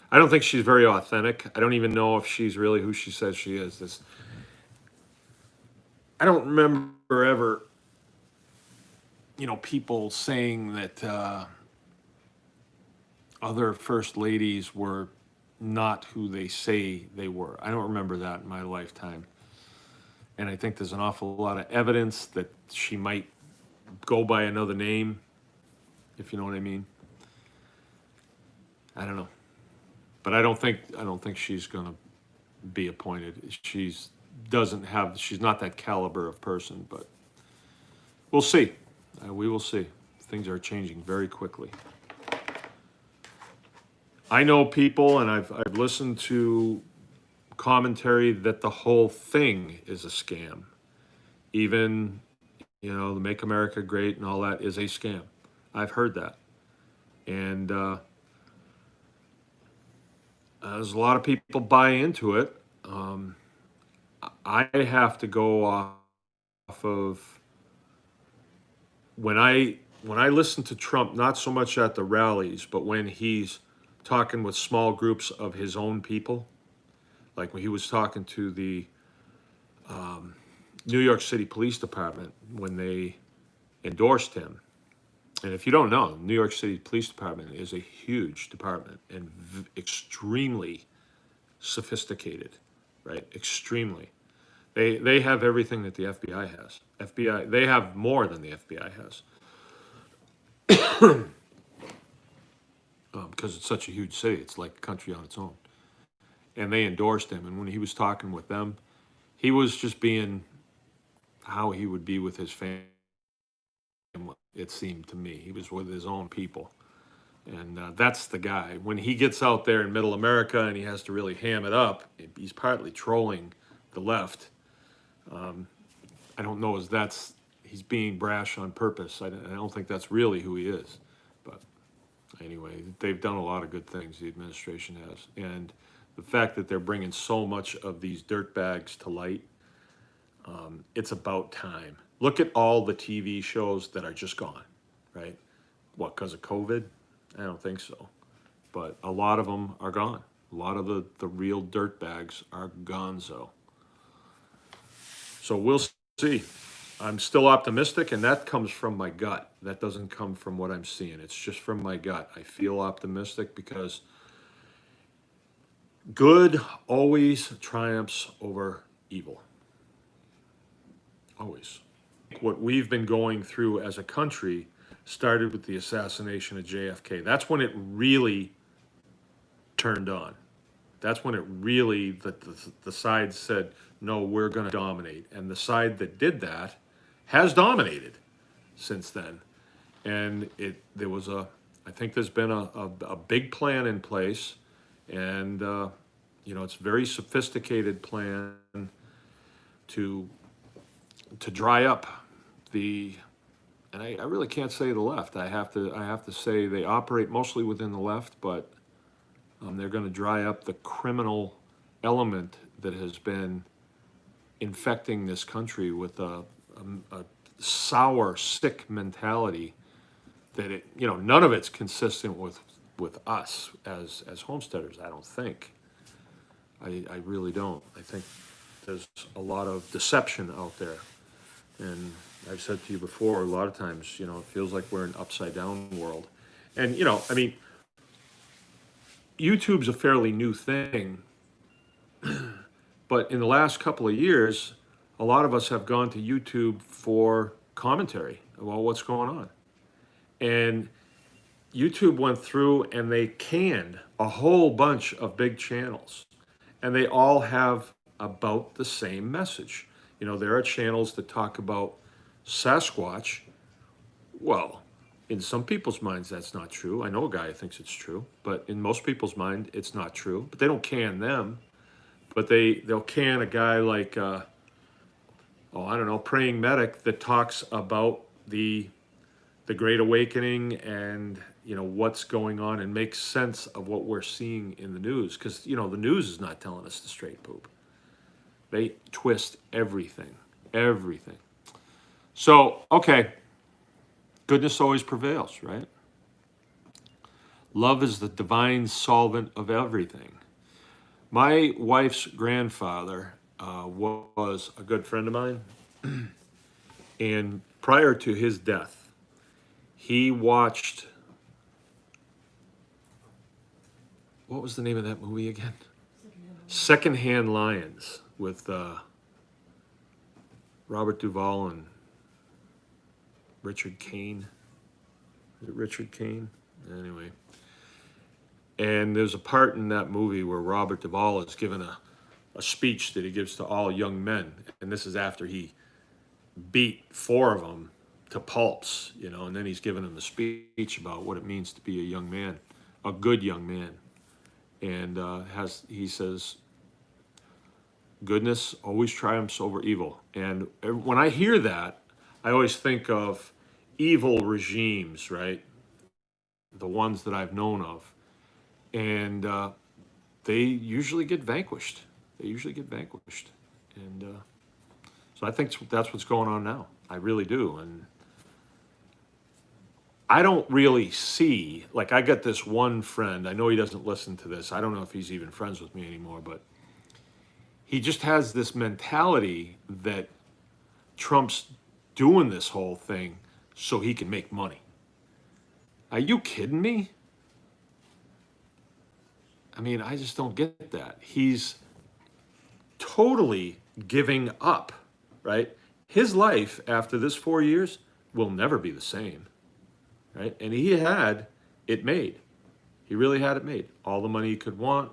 I don't think she's very authentic. I don't even know if she's really who she says she is. I don't remember ever, people saying that other first ladies were not who they say they were. I don't remember that in my lifetime. And I think there's an awful lot of evidence that she might go by another name, if you know what I mean. I don't know. But I don't think she's going to be appointed. She's not that caliber of person, but we'll see. We will see. Things are changing very quickly. I know people, and I've listened to commentary that the whole thing is a scam. Even, the Make America Great and all that is a scam. I've heard that. And there's a lot of people buy into it. I have to go off of when I listen to Trump, not so much at the rallies, but when he's talking with small groups of his own people, like when he was talking to the New York City Police Department when they endorsed him. And if you don't know, New York City Police Department is a huge department and extremely sophisticated, right? Extremely. They have everything that the FBI has. They have more than the FBI has. Because it's such a huge city, it's like a country on its own. And they endorsed him, and when he was talking with them, he was just being how he would be with his family, it seemed to me. He was with his own people. And that's the guy. When he gets out there in middle America and he has to really ham it up, he's partly trolling the left. I don't know as he's being brash on purpose. I don't think that's really who he is. But anyway, they've done a lot of good things, the administration has. And the fact that they're bringing so much of these dirtbags to light, it's about time. Look at all the TV shows that are just gone, right? What, because of COVID? I don't think so. But a lot of them are gone. A lot of the real dirtbags are gonzo. So we'll see. I'm still optimistic, and that comes from my gut. That doesn't come from what I'm seeing. It's just from my gut. I feel optimistic because good always triumphs over evil. Always. What we've been going through as a country started with the assassination of JFK. That's when it really turned on. That's when it really, the side said, no, we're going to dominate. And the side that did that has dominated since then. And I think there's been a big plan in place. And, it's a very sophisticated plan to dry up and I really can't say the left. I have to say they operate mostly within the left, but they're going to dry up the criminal element that has been infecting this country with a sour, sick mentality that none of it's consistent with us as homesteaders. I don't think. I really don't. I think there's a lot of deception out there. And I've said to you before, a lot of times, it feels like we're in an upside down world. And, YouTube's a fairly new thing. But in the last couple of years, a lot of us have gone to YouTube for commentary about what's going on. And YouTube went through and they canned a whole bunch of big channels. And they all have about the same message. There are channels that talk about Sasquatch. Well, in some people's minds, that's not true. I know a guy who thinks it's true, but in most people's mind, it's not true. But they don't can them. But they'll can a guy like, Praying Medic that talks about the Great Awakening and, what's going on and makes sense of what we're seeing in the news. Because, the news is not telling us the straight poop. They twist everything. So, okay. Goodness always prevails, right? Love is the divine solvent of everything. My wife's grandfather was a good friend of mine. And prior to his death, he watched, what was the name of that movie again? Secondhand Lions with Robert Duvall and Richard Kane. Is it Richard Kane? Anyway. And there's a part in that movie where Robert Duvall is given a speech that he gives to all young men. And this is after he beat 4 of them to pulps, and then he's giving him a speech about what it means to be a young man, a good young man. And he says, goodness always triumphs over evil. And when I hear that, I always think of evil regimes, right? The ones that I've known of. And they usually get vanquished. And so I think that's what's going on now. I really do. And I don't really see, like, I got this one friend, I know he doesn't listen to this. I don't know if he's even friends with me anymore, but he just has this mentality that Trump's doing this whole thing so he can make money. Are you kidding me? I mean, I just don't get that. He's totally giving up, right? His life after this 4 years will never be the same, right? And he had it made. He really had it made. All the money he could want.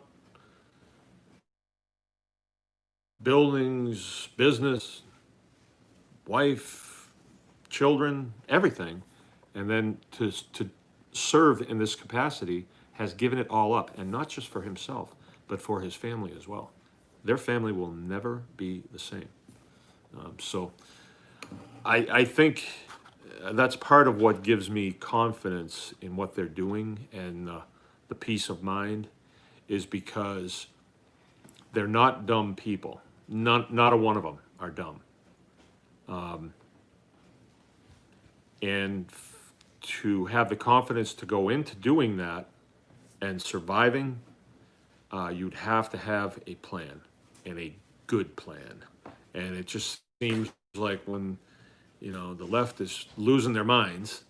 Buildings, business, wife, children, everything. And then to serve in this capacity has given it all up, and not just for himself, but for his family as well. Their family will never be the same. So I think that's part of what gives me confidence in what they're doing, and the peace of mind is because they're not dumb people. Not a one of them are dumb. And to have the confidence to go into doing that and surviving, you'd have to have a plan, and a good plan. And it just seems like when, the left is losing their minds,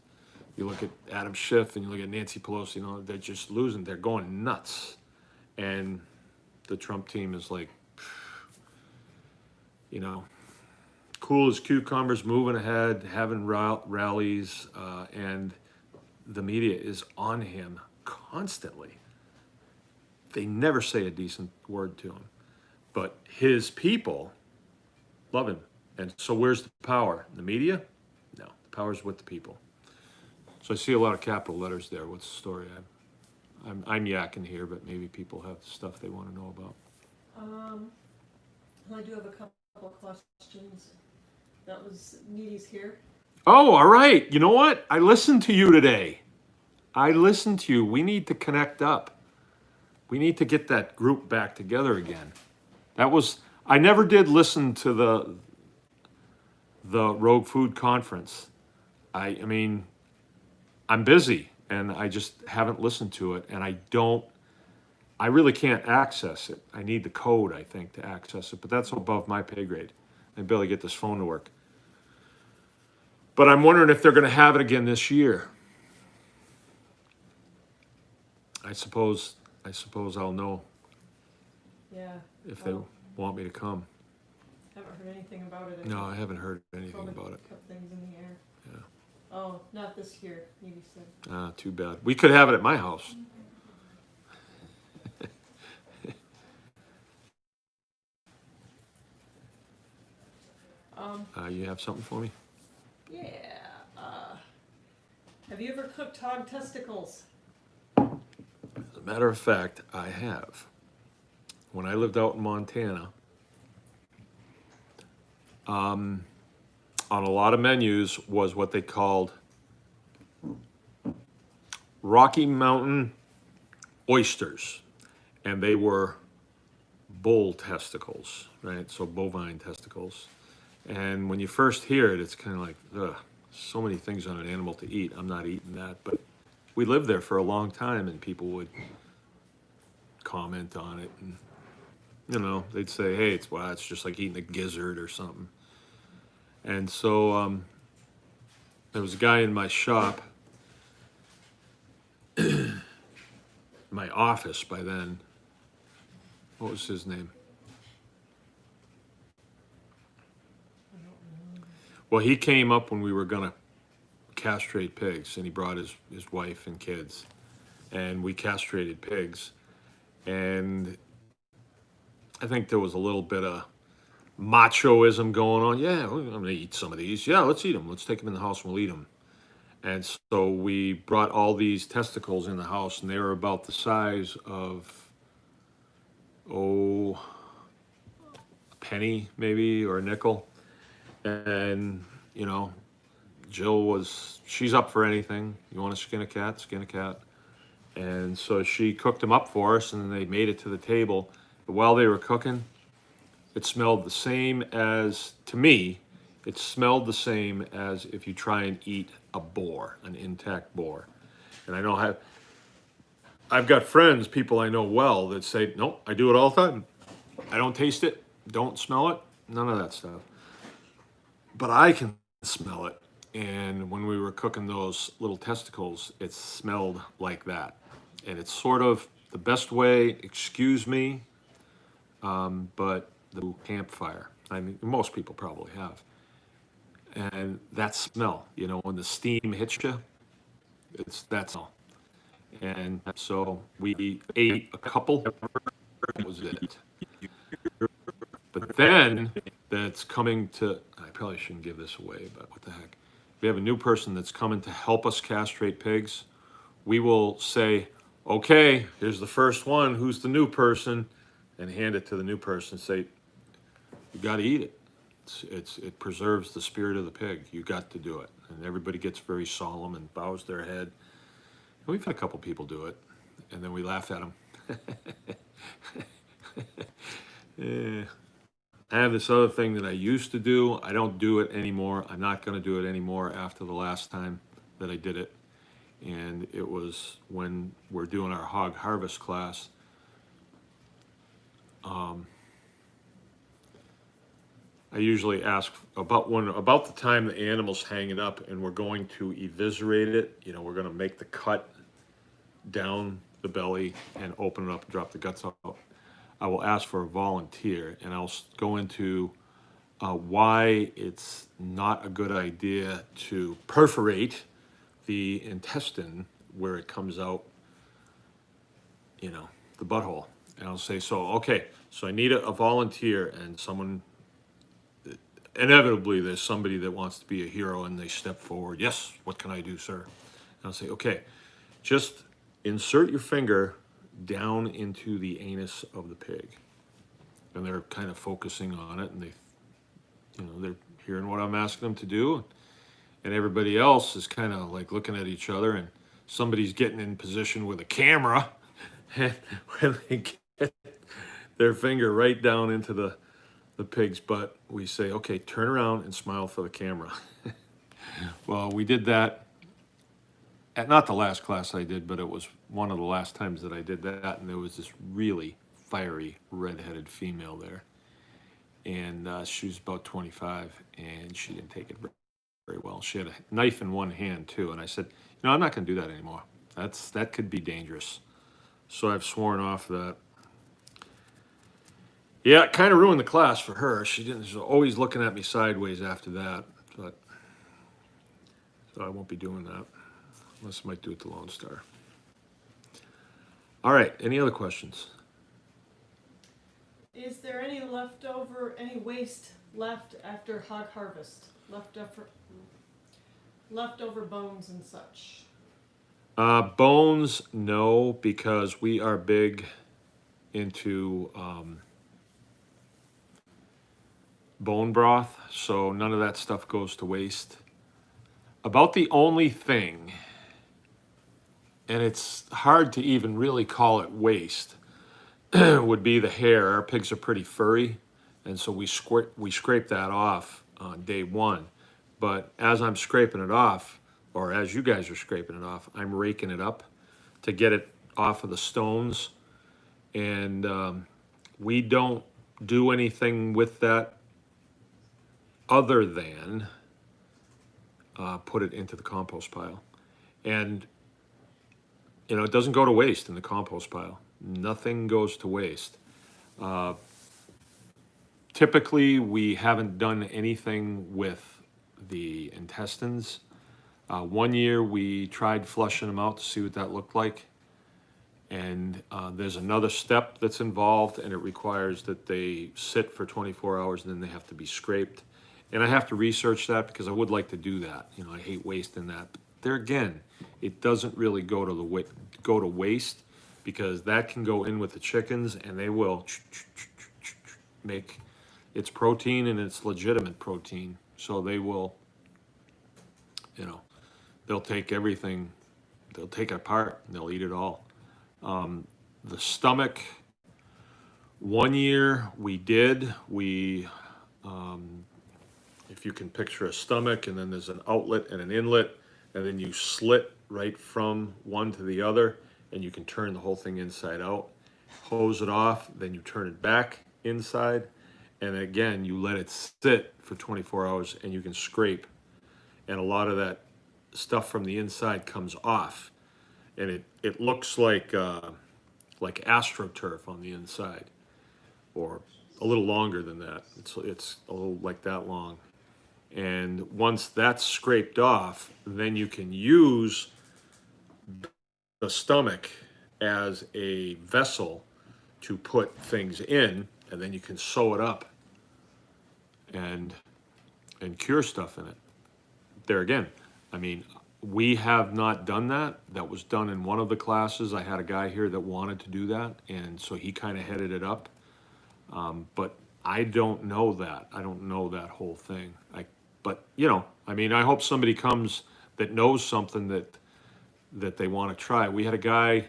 you look at Adam Schiff and you look at Nancy Pelosi, they're just losing, they're going nuts. And the Trump team is like, cool as cucumbers, moving ahead, having rallies, and the media is on him constantly. They never say a decent word to him. But his people love him. And so where's the power? The media? No, the power's with the people. So I see a lot of capital letters there. What's the story? I'm yakking here, but maybe people have stuff they want to know about.
I do have a couple of questions. That was Needy's here.
Oh, all right. You know what? I listened to you today. We need to connect up. We need to get that group back together again. I never did listen to the Rogue Food Conference. I mean, I'm busy and I just haven't listened to it, and I really can't access it. I need the code, I think, to access it, but that's above my pay grade. I barely get this phone to work. But I'm wondering if they're going to have it again this year. I suppose I'll know
Yeah.
if they want me to come.
Haven't heard anything about it.
No, I haven't heard anything about it.
A couple things in the air.
Yeah.
Oh, not this year, Needy said.
Too bad. We could have it at my house. You have something for me?
Yeah. Have you ever cooked hog testicles?
As a matter of fact, I have. When I lived out in Montana, on a lot of menus was what they called Rocky Mountain oysters, and they were bull testicles, right? So bovine testicles. And when you first hear it, it's kind of like, ugh, so many things on an animal to eat. I'm not eating that. But we lived there for a long time, and people would comment on it, and they'd say, hey, it's just like eating a gizzard or something. And so there was a guy in my shop, my office by then. What was his name? Well, he came up when we were gonna castrate pigs, and he brought his wife and kids, and we castrated pigs. And I think there was a little bit of machoism going on. Yeah, I'm gonna eat some of these. Yeah, let's eat them. Let's take them in the house and we'll eat them. And so we brought all these testicles in the house, and they were about the size of, oh, a penny maybe or a nickel. And, you know, she's up for anything. You want to skin a cat? Skin a cat. And so she cooked them up for us, and they made it to the table. But while they were cooking, it smelled the same as, to me, it smelled the same as if you try and eat a boar, an intact boar. And I've got friends, people I know well, that say, nope, I do it all the time. I don't taste it, don't smell it, none of that stuff. But I can smell it. And when we were cooking those little testicles, it smelled like that. And it's sort of the best way, excuse me, but the campfire. I mean, most people probably have. And that smell, you know, when the steam hits you, it's that smell. And so we ate a couple, that was it. But then that's coming to, I probably shouldn't give this away, but what the heck. We have a new person that's coming to help us castrate pigs. We will say, okay, here's the first one. Who's the new person? And hand it to the new person. Say, you got to eat it. It preserves the spirit of the pig. You got to do it. And everybody gets very solemn and bows their head. And we've had a couple people do it, and then we laugh at them. Yeah. I have this other thing that I used to do. I don't do it anymore. I'm not going to do it anymore after the last time that I did it. And it was when we're doing our hog harvest class. I usually ask about the time the animal's hanging up and we're going to eviscerate it. You know, we're going to make the cut down the belly and open it up and drop the guts out. I will ask for a volunteer, and I'll go into why it's not a good idea to perforate the intestine where it comes out, you know, the butthole. And I'll say, so, okay, so I need a volunteer, and someone, inevitably there's somebody that wants to be a hero and they step forward. Yes, what can I do, sir? And I'll say, okay, just insert your finger down into the anus of the pig. And they're kind of focusing on it, and they're hearing what I'm asking them to do. And everybody else is kind of like looking at each other, and somebody's getting in position with a camera. And when they get their finger right down into the pig's butt, we say, okay, turn around and smile for the camera. Well, we did that at not the last class I did, but it was one of the last times that I did that, and there was this really fiery redheaded female there, and she was about 25, and she didn't take it very well. She had a knife in one hand too, and I said, I'm not going to do that anymore. That could be dangerous. So I've sworn off that. Yeah, it kind of ruined the class for her. She was always looking at me sideways after that, but so I won't be doing that. Unless I might do it to Lone Star. All right, any other questions?
Is there any waste left after hog harvest? Leftover bones and such?
Bones, no, because we are big into bone broth, so none of that stuff goes to waste. About the only thing, and it's hard to even really call it waste, would be the hair. Our pigs are pretty furry, and so we scrape that off on day one. But as I'm scraping it off, or as you guys are scraping it off, I'm raking it up to get it off of the stones. And we don't do anything with that other than put it into the compost pile. And it doesn't go to waste in the compost pile. Nothing goes to waste. Typically, we haven't done anything with the intestines. One year we tried flushing them out to see what that looked like. And there's another step that's involved, and it requires that they sit for 24 hours, and then they have to be scraped. And I have to research that because I would like to do that. You know, I hate wasting that. But there again, it doesn't really go to waste, because that can go in with the chickens, and they will make its protein, and it's legitimate protein. So they will, you know, they'll take everything, they'll take it apart, and they'll eat it all. The stomach, one year we if you can picture a stomach, and then there's an outlet and an inlet, and then you slit right from one to the other, and you can turn the whole thing inside out, hose it off, then you turn it back inside, and again, you let it sit for 24 hours, and you can scrape, and a lot of that stuff from the inside comes off, and it looks like AstroTurf on the inside, or a little longer than that. It's a little like that long. And once that's scraped off, then you can use the stomach as a vessel to put things in, and then you can sew it up and cure stuff in it. There again, I mean, we have not done that. That was done in one of the classes. I had a guy here that wanted to do that, and so he kind of headed it up. But I don't know that. I don't know that whole thing. But you know, I mean, I hope somebody comes that knows something that they want to try. We had a guy.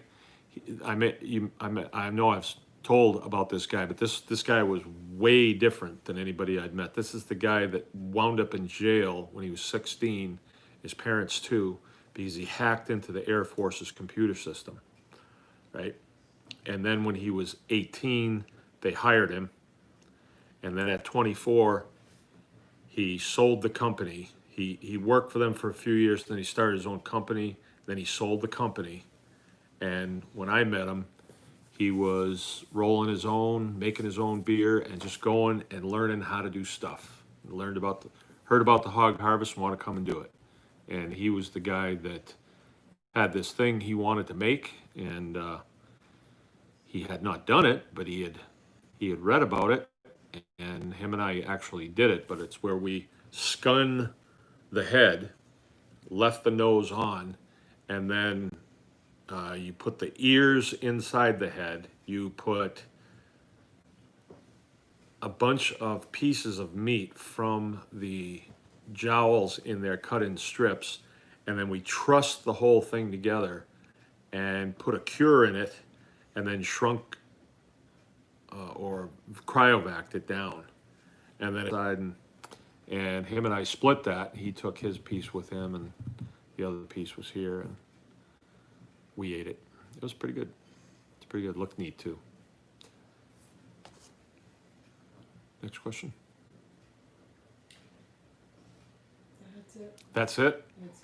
I know I've told about this guy, but this guy was way different than anybody I'd met. This is the guy that wound up in jail when he was 16. His parents too, because he hacked into the Air Force's computer system, right? And then when he was 18, they hired him. And then at 24, he sold the company. He worked for them for a few years, then he started his own company, then he sold the company. And when I met him, he was rolling his own, making his own beer, and just going and learning how to do stuff. Heard about the hog harvest and wanted to come and do it. And he was the guy that had this thing he wanted to make, and he had not done it, but he had read about it, and him and I actually did it. But it's where we skun the head, left the nose on, and then you put the ears inside the head. You put a bunch of pieces of meat from the jowls in there, cut in strips, and then we trussed the whole thing together and put a cure in it, and then shrunk or cryovac'd it down, and then and him and I split that. He took his piece with him, and the other piece was here, and we ate it. It was pretty good. It's pretty good. Looked neat too. Next question.
That's it.
That's it?
That's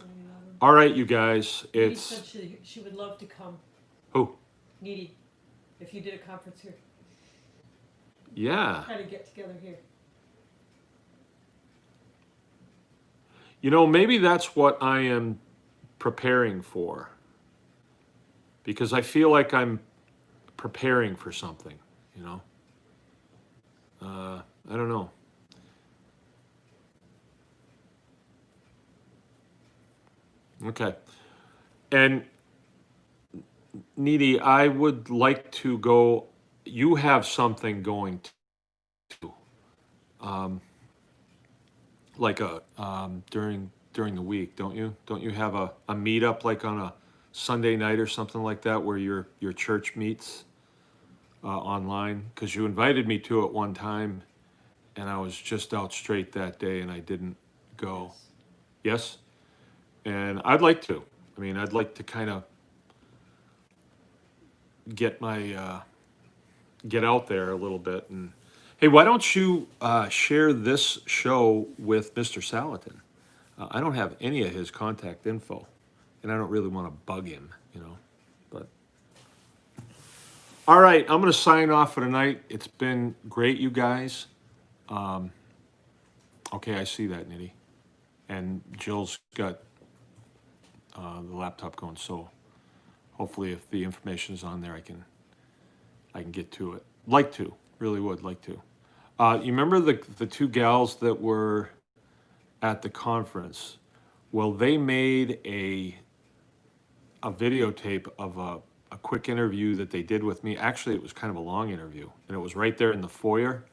All right, you guys.
Needy
It's
said she would love to come.
who?
Needy, if you did a conference here,
Yeah.
kind of get together here.
You know, maybe that's what I am preparing for, because I feel like I'm preparing for something, you know? I don't know. Okay. And Needy, I would like to go, you have something going to, like during the week, don't you? Don't you have a meetup like on a Sunday night or something like that, where your church meets online? Because you invited me to it one time, and I was just out straight that day, and I didn't go. Yes? And I'd like to. I mean, I'd like to kind of get out there a little bit. And hey, why don't you share this show with Mr. Salatin? I don't have any of his contact info, and I don't really want to bug him, you know. But all right, I'm going to sign off for tonight. It's been great, you guys. Okay, I see that, Nitty. And Jill's got the laptop going, so hopefully if the information is on there, I can get to it. Really would like to. You remember the two gals that were at the conference? Well, they made a videotape of a quick interview that they did with me. Actually, it was kind of a long interview, and it was right there in the foyer.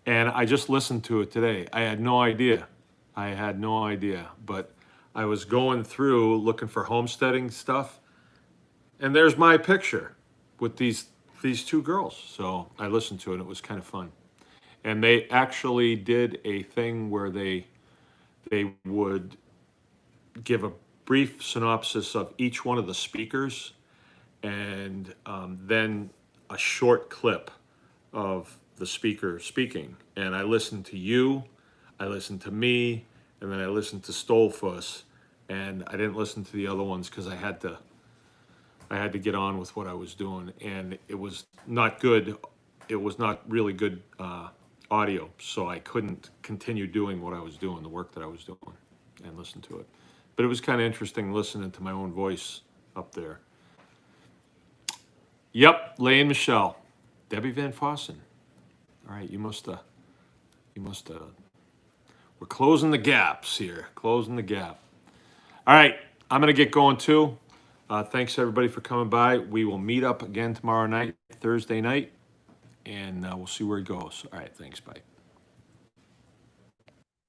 And I just listened to it today. I had no idea. But I was going through looking for homesteading stuff, and there's my picture with these two girls. So I listened to it, and it was kind of fun. And they actually did a thing where they would give a brief synopsis of each one of the speakers, and then a short clip of the speaker speaking. And I listened to you, I listened to me, and then I listened to Stolfuss, and I didn't listen to the other ones because I had to get on with what I was doing, and it was not good. It was not really good audio, so I couldn't continue doing what I was doing, the work that I was doing, and listen to it. But it was kind of interesting listening to my own voice up there. Yep, Lane Michelle. Debbie Van Fossen. All right, you must we're closing the gaps here, closing the gap. All right, I'm gonna get going too. Thanks everybody for coming by. We will meet up again tomorrow night, Thursday night, and we'll see where it goes. All right, thanks, bye.